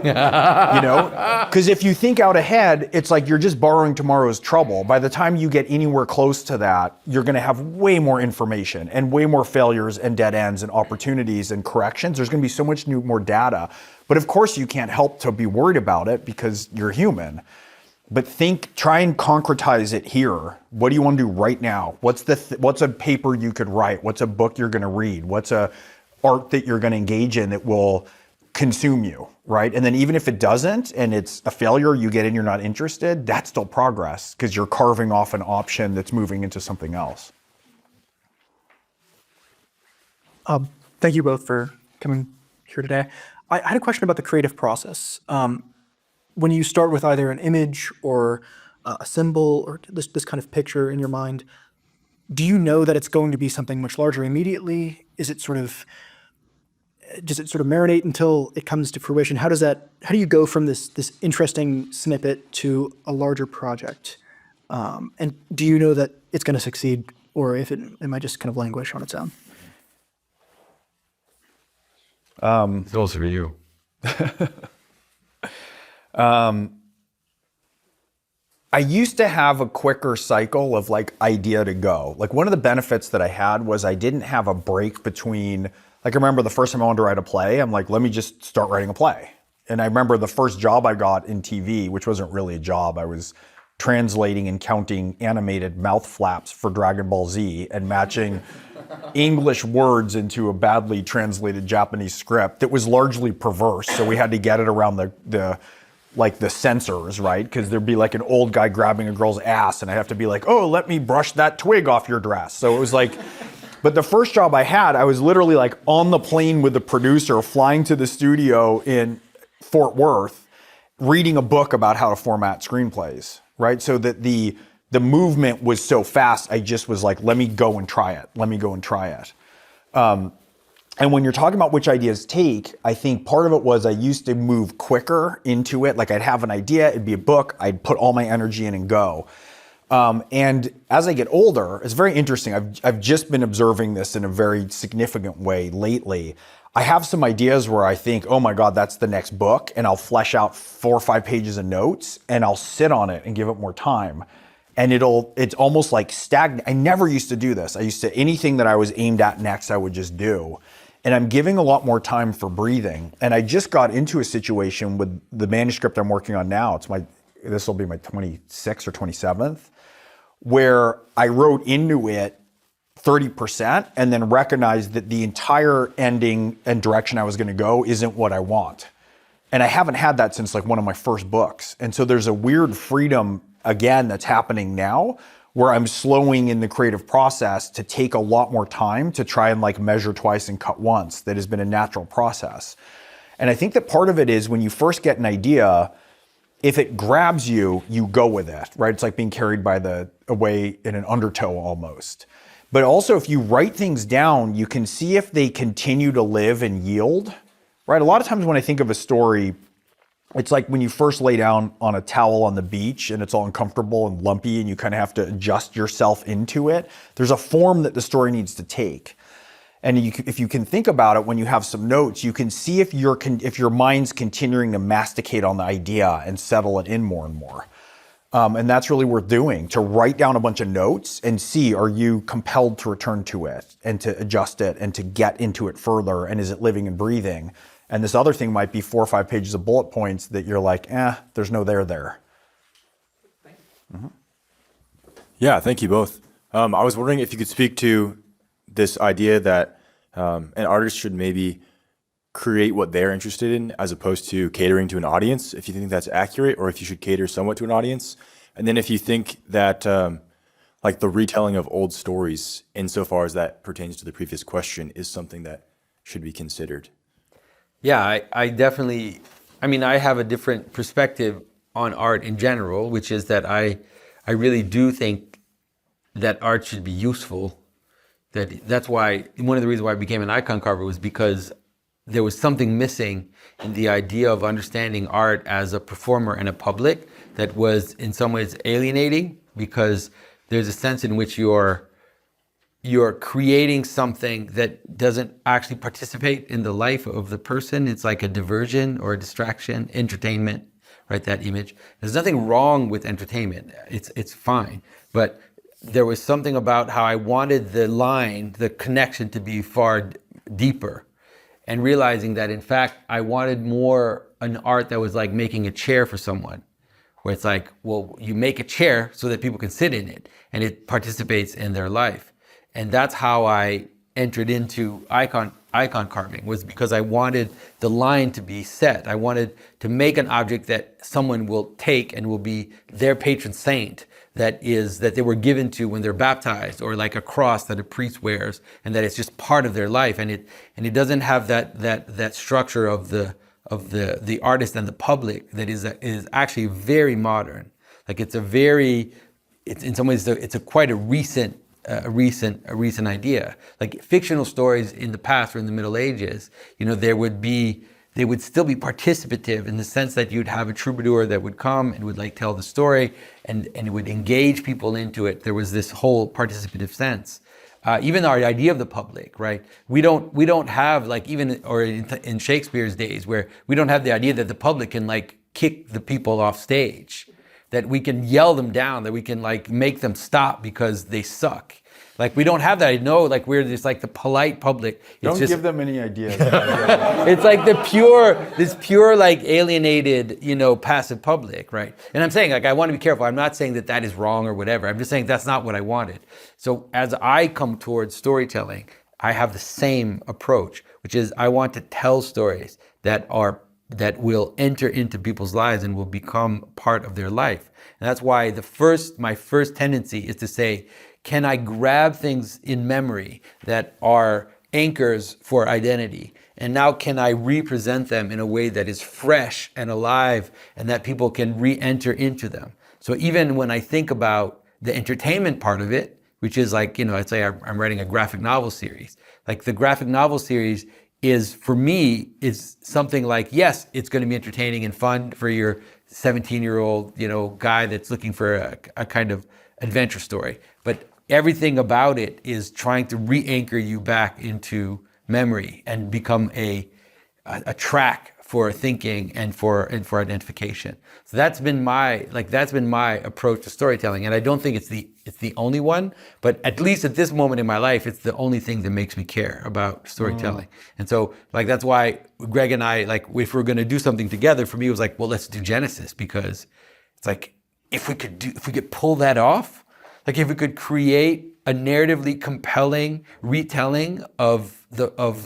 You know, because if you think out ahead, it's like you're just borrowing tomorrow's trouble. By the time you get anywhere close to that, you're going to have way more information and way more failures and dead ends and opportunities and corrections. There's going to be so much more data. But of course, you can't help to be worried about it because you're human. But try and concretize it here. What do you want to do right now? What's a paper you could write? What's a book you're going to read? What's a art that you're going to engage in that will consume you, right? And then even if it doesn't and it's a failure, you get in, you're not interested, that's still progress because you're carving off an option that's moving into something else. Thank you both for coming here today. I had a question about the creative process. When you start with either an image or a symbol or this kind of picture in your mind, do you know that it's going to be something much larger immediately? Does it sort of marinate until it comes to fruition? How do you go from this interesting snippet to a larger project? And do you know that it's going to succeed or if it might just kind of languish on its own? It's also for you. I used to have a quicker cycle of like idea to go. Like one of the benefits that I had was I didn't have a break between, like I remember the first time I wanted to write a play, I'm like, let me just start writing a play. And I remember the first job I got in TV, which wasn't really a job, I was translating and counting animated mouth flaps for Dragon Ball Z and matching English words into a badly translated Japanese script that was largely perverse. So we had to get it around the censors, right? Because there'd be like an old guy grabbing a girl's ass and I'd have to be like, oh, let me brush that twig off your dress. So it was like, but the first job I had, I was literally like on the plane with the producer flying to the studio in Fort Worth, reading a book about how to format screenplays, right? So that the movement was so fast, I just was like, let me go and try it. Let me go and try it. And when you're talking about which ideas take, I think part of it was I used to move quicker into it. Like I'd have an idea, it'd be a book, I'd put all my energy in and go. And as I get older, it's very interesting. I've just been observing this in a very significant way lately. I have some ideas where I think, oh my God, that's the next book. And I'll flesh out 4 or 5 pages of notes and I'll sit on it and give it more time. And it's almost like stagnant. I never used to do this. Anything that I was aimed at next, I would just do. And I'm giving a lot more time for breathing. And I just got into a situation with the manuscript I'm working on now. This will be my 26th or 27th, where I wrote into it 30% and then recognized that the entire ending and direction I was going to go isn't what I want. And I haven't had that since like one of my first books. And so there's a weird freedom again that's happening now where I'm slowing in the creative process to take a lot more time to try and like measure twice and cut once. That has been a natural process. And I think that part of it is when you first get an idea, if it grabs you, you go with it, right? It's like being carried away in an undertow almost. But also if you write things down, you can see if they continue to live and yield, right? A lot of times when I think of a story, it's like when you first lay down on a towel on the beach and it's all uncomfortable and lumpy and you kind of have to adjust yourself into it. There's a form that the story needs to take. And if you can think about it when you have some notes, you can see if your mind's continuing to masticate on the idea and settle it in more and more. And that's really worth doing, to write down a bunch of notes and see, are you compelled to return to it and to adjust it and to get into it further? And is it living and breathing? And this other thing might be 4 or 5 pages of bullet points that you're like, there's no there. Mm-hmm. Yeah, thank you both. I was wondering if you could speak to this idea that an artist should maybe create what they're interested in as opposed to catering to an audience, if you think that's accurate, or if you should cater somewhat to an audience. And then if you think that like the retelling of old stories, insofar as that pertains to the previous question, is something that should be considered. Yeah, I definitely, I have a different perspective on art in general, which is that I really do think that art should be useful. That's why, one of the reasons why I became an icon carver was because there was something missing in the idea of understanding art as a performer and a public that was in some ways alienating, because there's a sense in which you're creating something that doesn't actually participate in the life of the person. It's like a diversion or a distraction, entertainment, right? That image. There's nothing wrong with entertainment. It's fine. But there was something about how I wanted the connection to be far deeper, and realizing that in fact, I wanted more an art that was like making a chair for someone, where it's like, well, you make a chair so that people can sit in it and it participates in their life. And that's how I entered into icon carving, was because I wanted the line to be set. I wanted to make an object that someone will take and will be their patron saint, that they were given to when they're baptized, or like a cross that a priest wears, and that it's just part of their life. And it doesn't have that structure of the artist and the public that is actually very modern. Like it's in some ways it's quite a recent idea. Like fictional stories in the past or in the Middle Ages, there would be they would still be participative in the sense that you'd have a troubadour that would come and would like tell the story and it would engage people into it. There was this whole participative sense. Even our idea of the public, right? We don't have like even, or in Shakespeare's days where we don't have the idea that the public can like kick the people off stage, that we can yell them down, that we can like make them stop because they suck. Like we don't have that. I know, like we're just like the polite public. Don't give them any ideas. It's like this pure like alienated, passive public, right? And I'm saying like I want to be careful. I'm not saying that is wrong or whatever. I'm just saying that's not what I wanted. So as I come towards storytelling, I have the same approach, which is I want to tell stories that will enter into people's lives and will become part of their life. And that's why my first tendency is to say, can I grab things in memory that are anchors for identity? And now can I represent them in a way that is fresh and alive and that people can re-enter into them? So even when I think about the entertainment part of it, which is like, I'd say I'm writing a graphic novel series. Like the graphic novel series is, for me, is something like, yes, it's going to be entertaining and fun for your 17-year-old, guy that's looking for a kind of adventure story. But everything about it is trying to re-anchor you back into memory and become a track for thinking and for identification. So that's been my approach to storytelling. And I don't think it's the only one, but at least at this moment in my life, it's the only thing that makes me care about storytelling. And so like that's why Gregg and I, like if we're gonna do something together, for me it was like, well, let's do Genesis, because it's like if we could pull that off, like if we could create a narratively compelling retelling of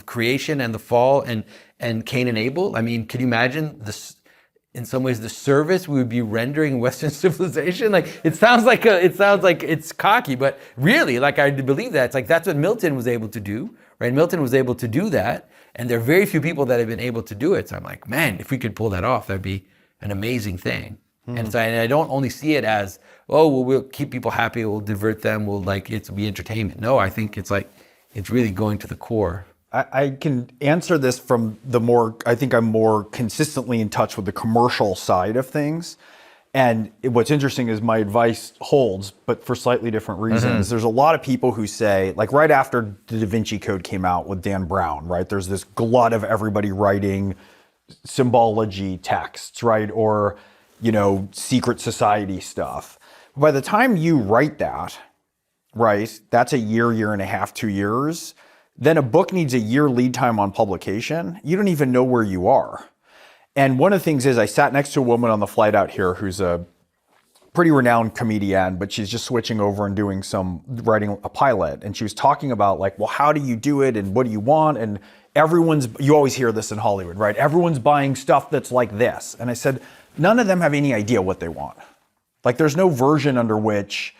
creation and the fall and Cain and Abel. I mean, can you imagine this? In some ways, the service we would be rendering Western civilization. Like it sounds like it's cocky, but really, like I believe that. It's like that's what Milton was able to do, right? Milton was able to do that, and there are very few people that have been able to do it. So I'm like, man, if we could pull that off, that'd be an amazing thing. And I don't only see it as, oh, well, we'll keep people happy, we'll divert them, we'll it'll be entertainment. No, I think it's really going to the core. I can answer this from I think I'm more consistently in touch with the commercial side of things. And what's interesting is my advice holds, but for slightly different reasons. There's a lot of people who say, like right after the Da Vinci Code came out with Dan Brown, right? There's this glut of everybody writing symbology texts, right? Or, secret society stuff. By the time you write that, right, that's a year and a half, 2 years. Then a book needs a year lead time on publication. You don't even know where you are. And one of the things is I sat next to a woman on the flight out here who's a pretty renowned comedian, but she's just switching over and writing a pilot. And she was talking about like, well, how do you do it? And what do you want? And you always hear this in Hollywood, right? Everyone's buying stuff that's like this. And I said, none of them have any idea what they want. Like there's no version under which,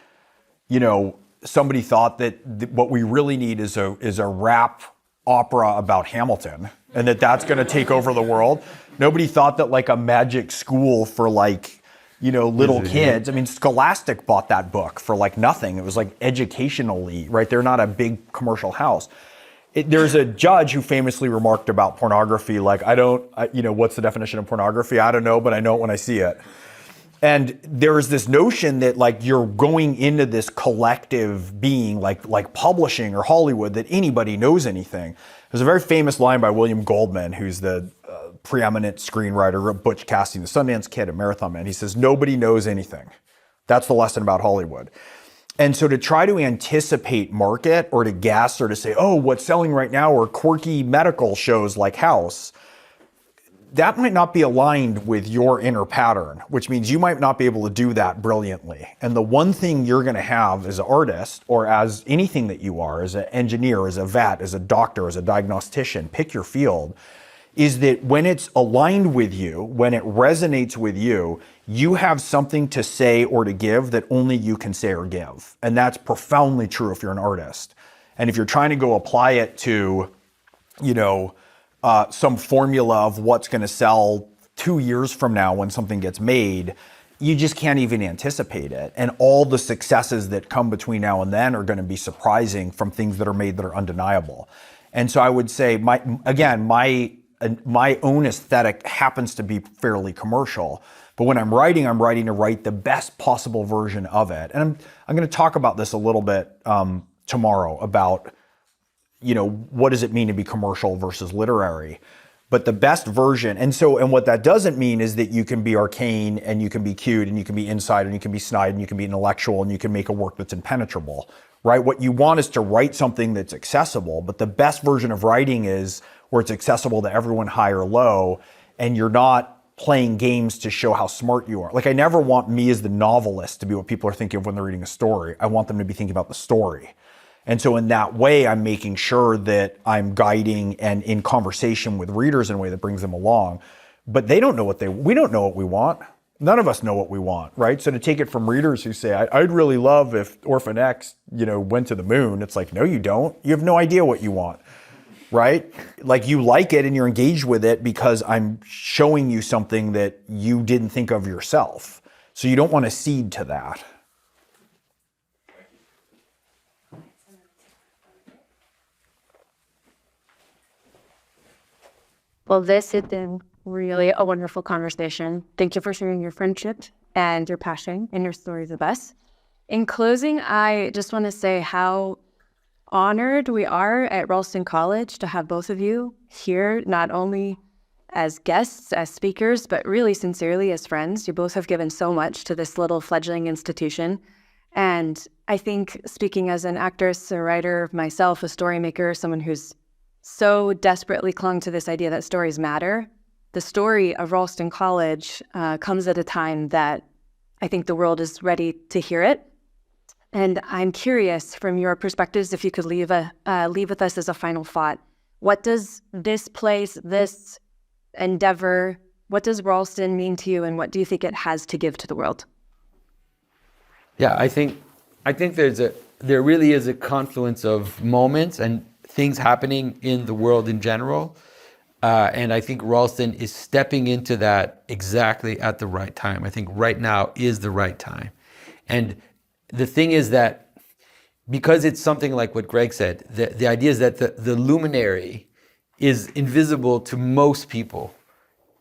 somebody thought that what we really need is a rap opera about Hamilton and that's going to take over the world. Nobody thought that like a magic school for little kids. I mean, Scholastic bought that book for like nothing. It was like educationally, right? They're not a big commercial house. There's a judge who famously remarked about pornography, like, what's the definition of pornography? I don't know, but I know it when I see it. And there's this notion that like you're going into this collective being like publishing or Hollywood, that anybody knows anything. There's a very famous line by William Goldman, who's the preeminent screenwriter of Butch Cassidy, the Sundance Kid, and Marathon Man. He says, nobody knows anything. That's the lesson about Hollywood. And so to try to anticipate market or to guess or to say, oh, what's selling right now are quirky medical shows like House, that might not be aligned with your inner pattern, which means you might not be able to do that brilliantly. And the one thing you're going to have as an artist, or as anything that you are, as an engineer, as a vet, as a doctor, as a diagnostician, pick your field, is that when it's aligned with you, when it resonates with you, you have something to say or to give that only you can say or give. And that's profoundly true if you're an artist. And if you're trying to go apply it to, some formula of what's going to sell 2 years from now when something gets made, you just can't even anticipate it. And all the successes that come between now and then are going to be surprising from things that are made that are undeniable. And so I would say my my own aesthetic happens to be fairly commercial. But when I'm writing to write the best possible version of it. And I'm going to talk about this a little bit tomorrow about, what does it mean to be commercial versus literary? But the best version, and what that doesn't mean is that you can be arcane and you can be cute and you can be inside and you can be snide and you can be intellectual and you can make a work that's impenetrable, right? What you want is to write something that's accessible, but the best version of writing is where it's accessible to everyone, high or low, and you're not playing games to show how smart you are. Like, I never want me as the novelist to be what people are thinking of when they're reading a story. I want them to be thinking about the story. And so in that way, I'm making sure that I'm guiding and in conversation with readers in a way that brings them along. But they don't know we don't know what we want. None of us know what we want, right? So to take it from readers who say, I'd really love if Orphan X, went to the moon. It's like, no, you don't. You have no idea what you want, right? Like, you like it and you're engaged with it because I'm showing you something that you didn't think of yourself. So you don't want to cede to that. Well, this has been really a wonderful conversation. Thank you for sharing your friendship and your passion and your stories with us. In closing, I just want to say how honored we are at Ralston College to have both of you here, not only as guests, as speakers, but really sincerely as friends. You both have given so much to this little fledgling institution. And I think, speaking as an actress, a writer, myself, a story maker, someone who's so desperately clung to this idea that stories matter, the story of Ralston College comes at a time that I think the world is ready to hear it. And I'm curious, from your perspectives, if you could leave with us as a final thought. What does this place, this endeavor, what does Ralston mean to you, and what do you think it has to give to the world? Yeah, I think there really is a confluence of moments and things happening in the world in general. And I think Ralston is stepping into that exactly at the right time. I think right now is the right time. And the thing is that because it's something like what Gregg said, the idea is that the luminary is invisible to most people.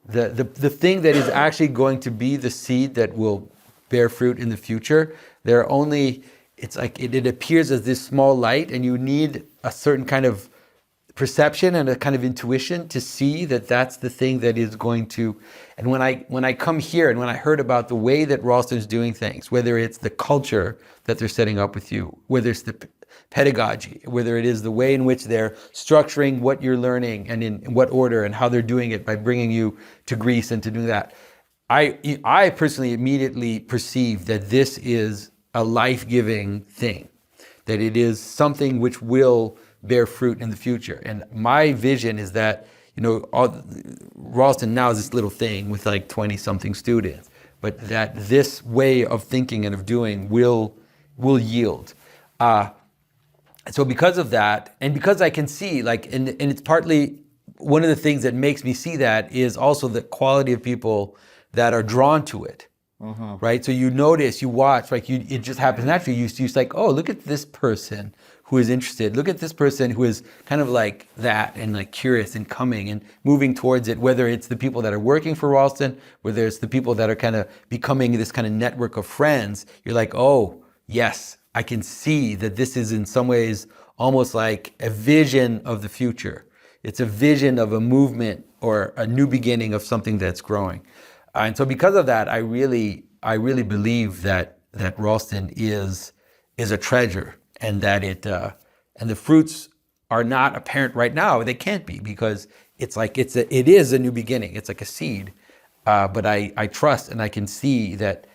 The thing that is actually going to be the seed that will bear fruit in the future, it's like it appears as this small light, and you need a certain kind of perception and a kind of intuition to see that that's the thing that is going to. And when I come here and when I heard about the way that Ralston's doing things, whether it's the culture that they're setting up with you, whether it's the pedagogy, whether it is the way in which they're structuring what you're learning and in what order and how they're doing it by bringing you to Greece and to do that, I personally immediately perceive that this is a life-giving thing, that it is something which will bear fruit in the future. And my vision is that, Ralston now is this little thing with like 20-something students, but that this way of thinking and of doing will yield. So because of that, and because I can see, and it's partly one of the things that makes me see that is also the quality of people that are drawn to it. Right? So you notice, you watch, it just happens naturally. You're like, oh, look at this person who is interested. Look at this person who is kind of like that and like curious and coming and moving towards it, whether it's the people that are working for Ralston, whether it's the people that are kind of becoming this kind of network of friends. You're like, oh, yes, I can see that this is in some ways almost like a vision of the future. It's a vision of a movement or a new beginning of something that's growing. And so because of that, I really believe that Ralston is a treasure, and that and the fruits are not apparent right now. They can't be, because it is a new beginning. It's like a seed. But I trust and I can see that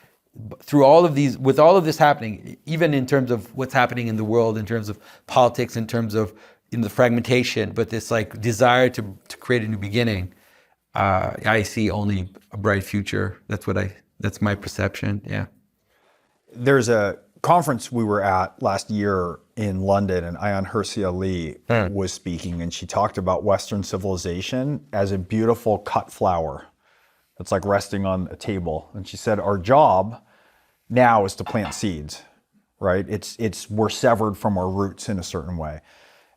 through with all of this happening, even in terms of what's happening in the world, in terms of politics, in terms of the fragmentation, but this like desire to create a new beginning, I see only a bright future. That's my perception. Yeah. There's a conference we were at last year in London, and Ayaan Hirsi Ali was speaking, and she talked about Western civilization as a beautiful cut flower that's like resting on a table. And she said, our job now is to plant seeds, right? We're severed from our roots in a certain way.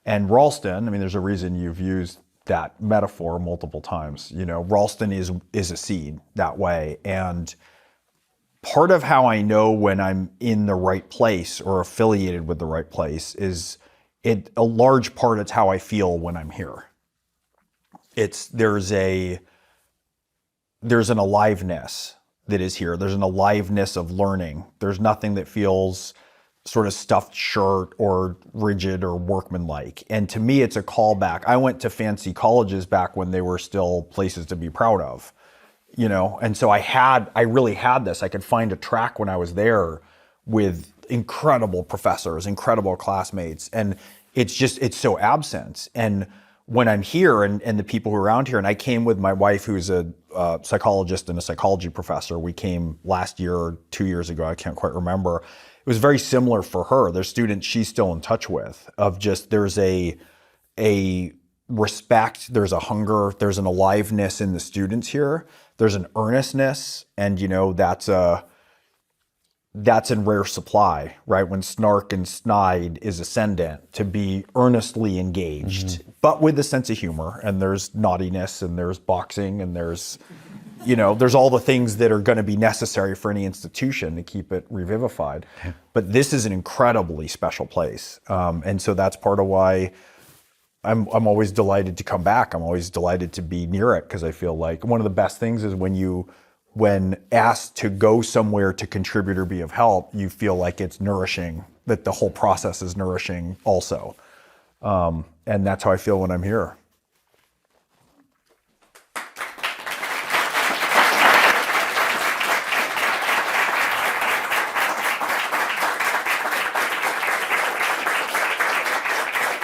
And Ralston, there's a reason you've used that metaphor multiple times. You know, Ralston is a seed that way. And part of how I know when I'm in the right place or affiliated with the right place is a large part, it's how I feel when I'm here. There's an aliveness that is here. There's an aliveness of learning. There's nothing that feels sort of stuffed shirt or rigid or workmanlike. And to me, it's a callback. I went to fancy colleges back when they were still places to be proud of, you know? And so I really had this. I could find a track when I was there with incredible professors, incredible classmates. And it's so absent. And when I'm here and the people who are around here, and I came with my wife, who's a psychologist and a psychology professor. We came last year or 2 years ago, I can't quite remember. It was very similar for her. There's students she's still in touch with, of just there's a respect, there's a hunger, there's an aliveness in the students here. There's an earnestness, and you know, that's in rare supply, right? When snark and snide is ascendant, to be earnestly engaged, but with a sense of humor. And there's naughtiness, and there's boxing, and there's all the things that are going to be necessary for any institution to keep it revivified. But this is an incredibly special place. And so that's part of why I'm always delighted to come back. I'm always delighted to be near it, because I feel like one of the best things is when asked to go somewhere to contribute or be of help, you feel like it's nourishing, that the whole process is nourishing also. And that's how I feel when I'm here.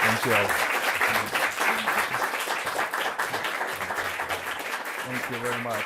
Thank you. Thank you very much.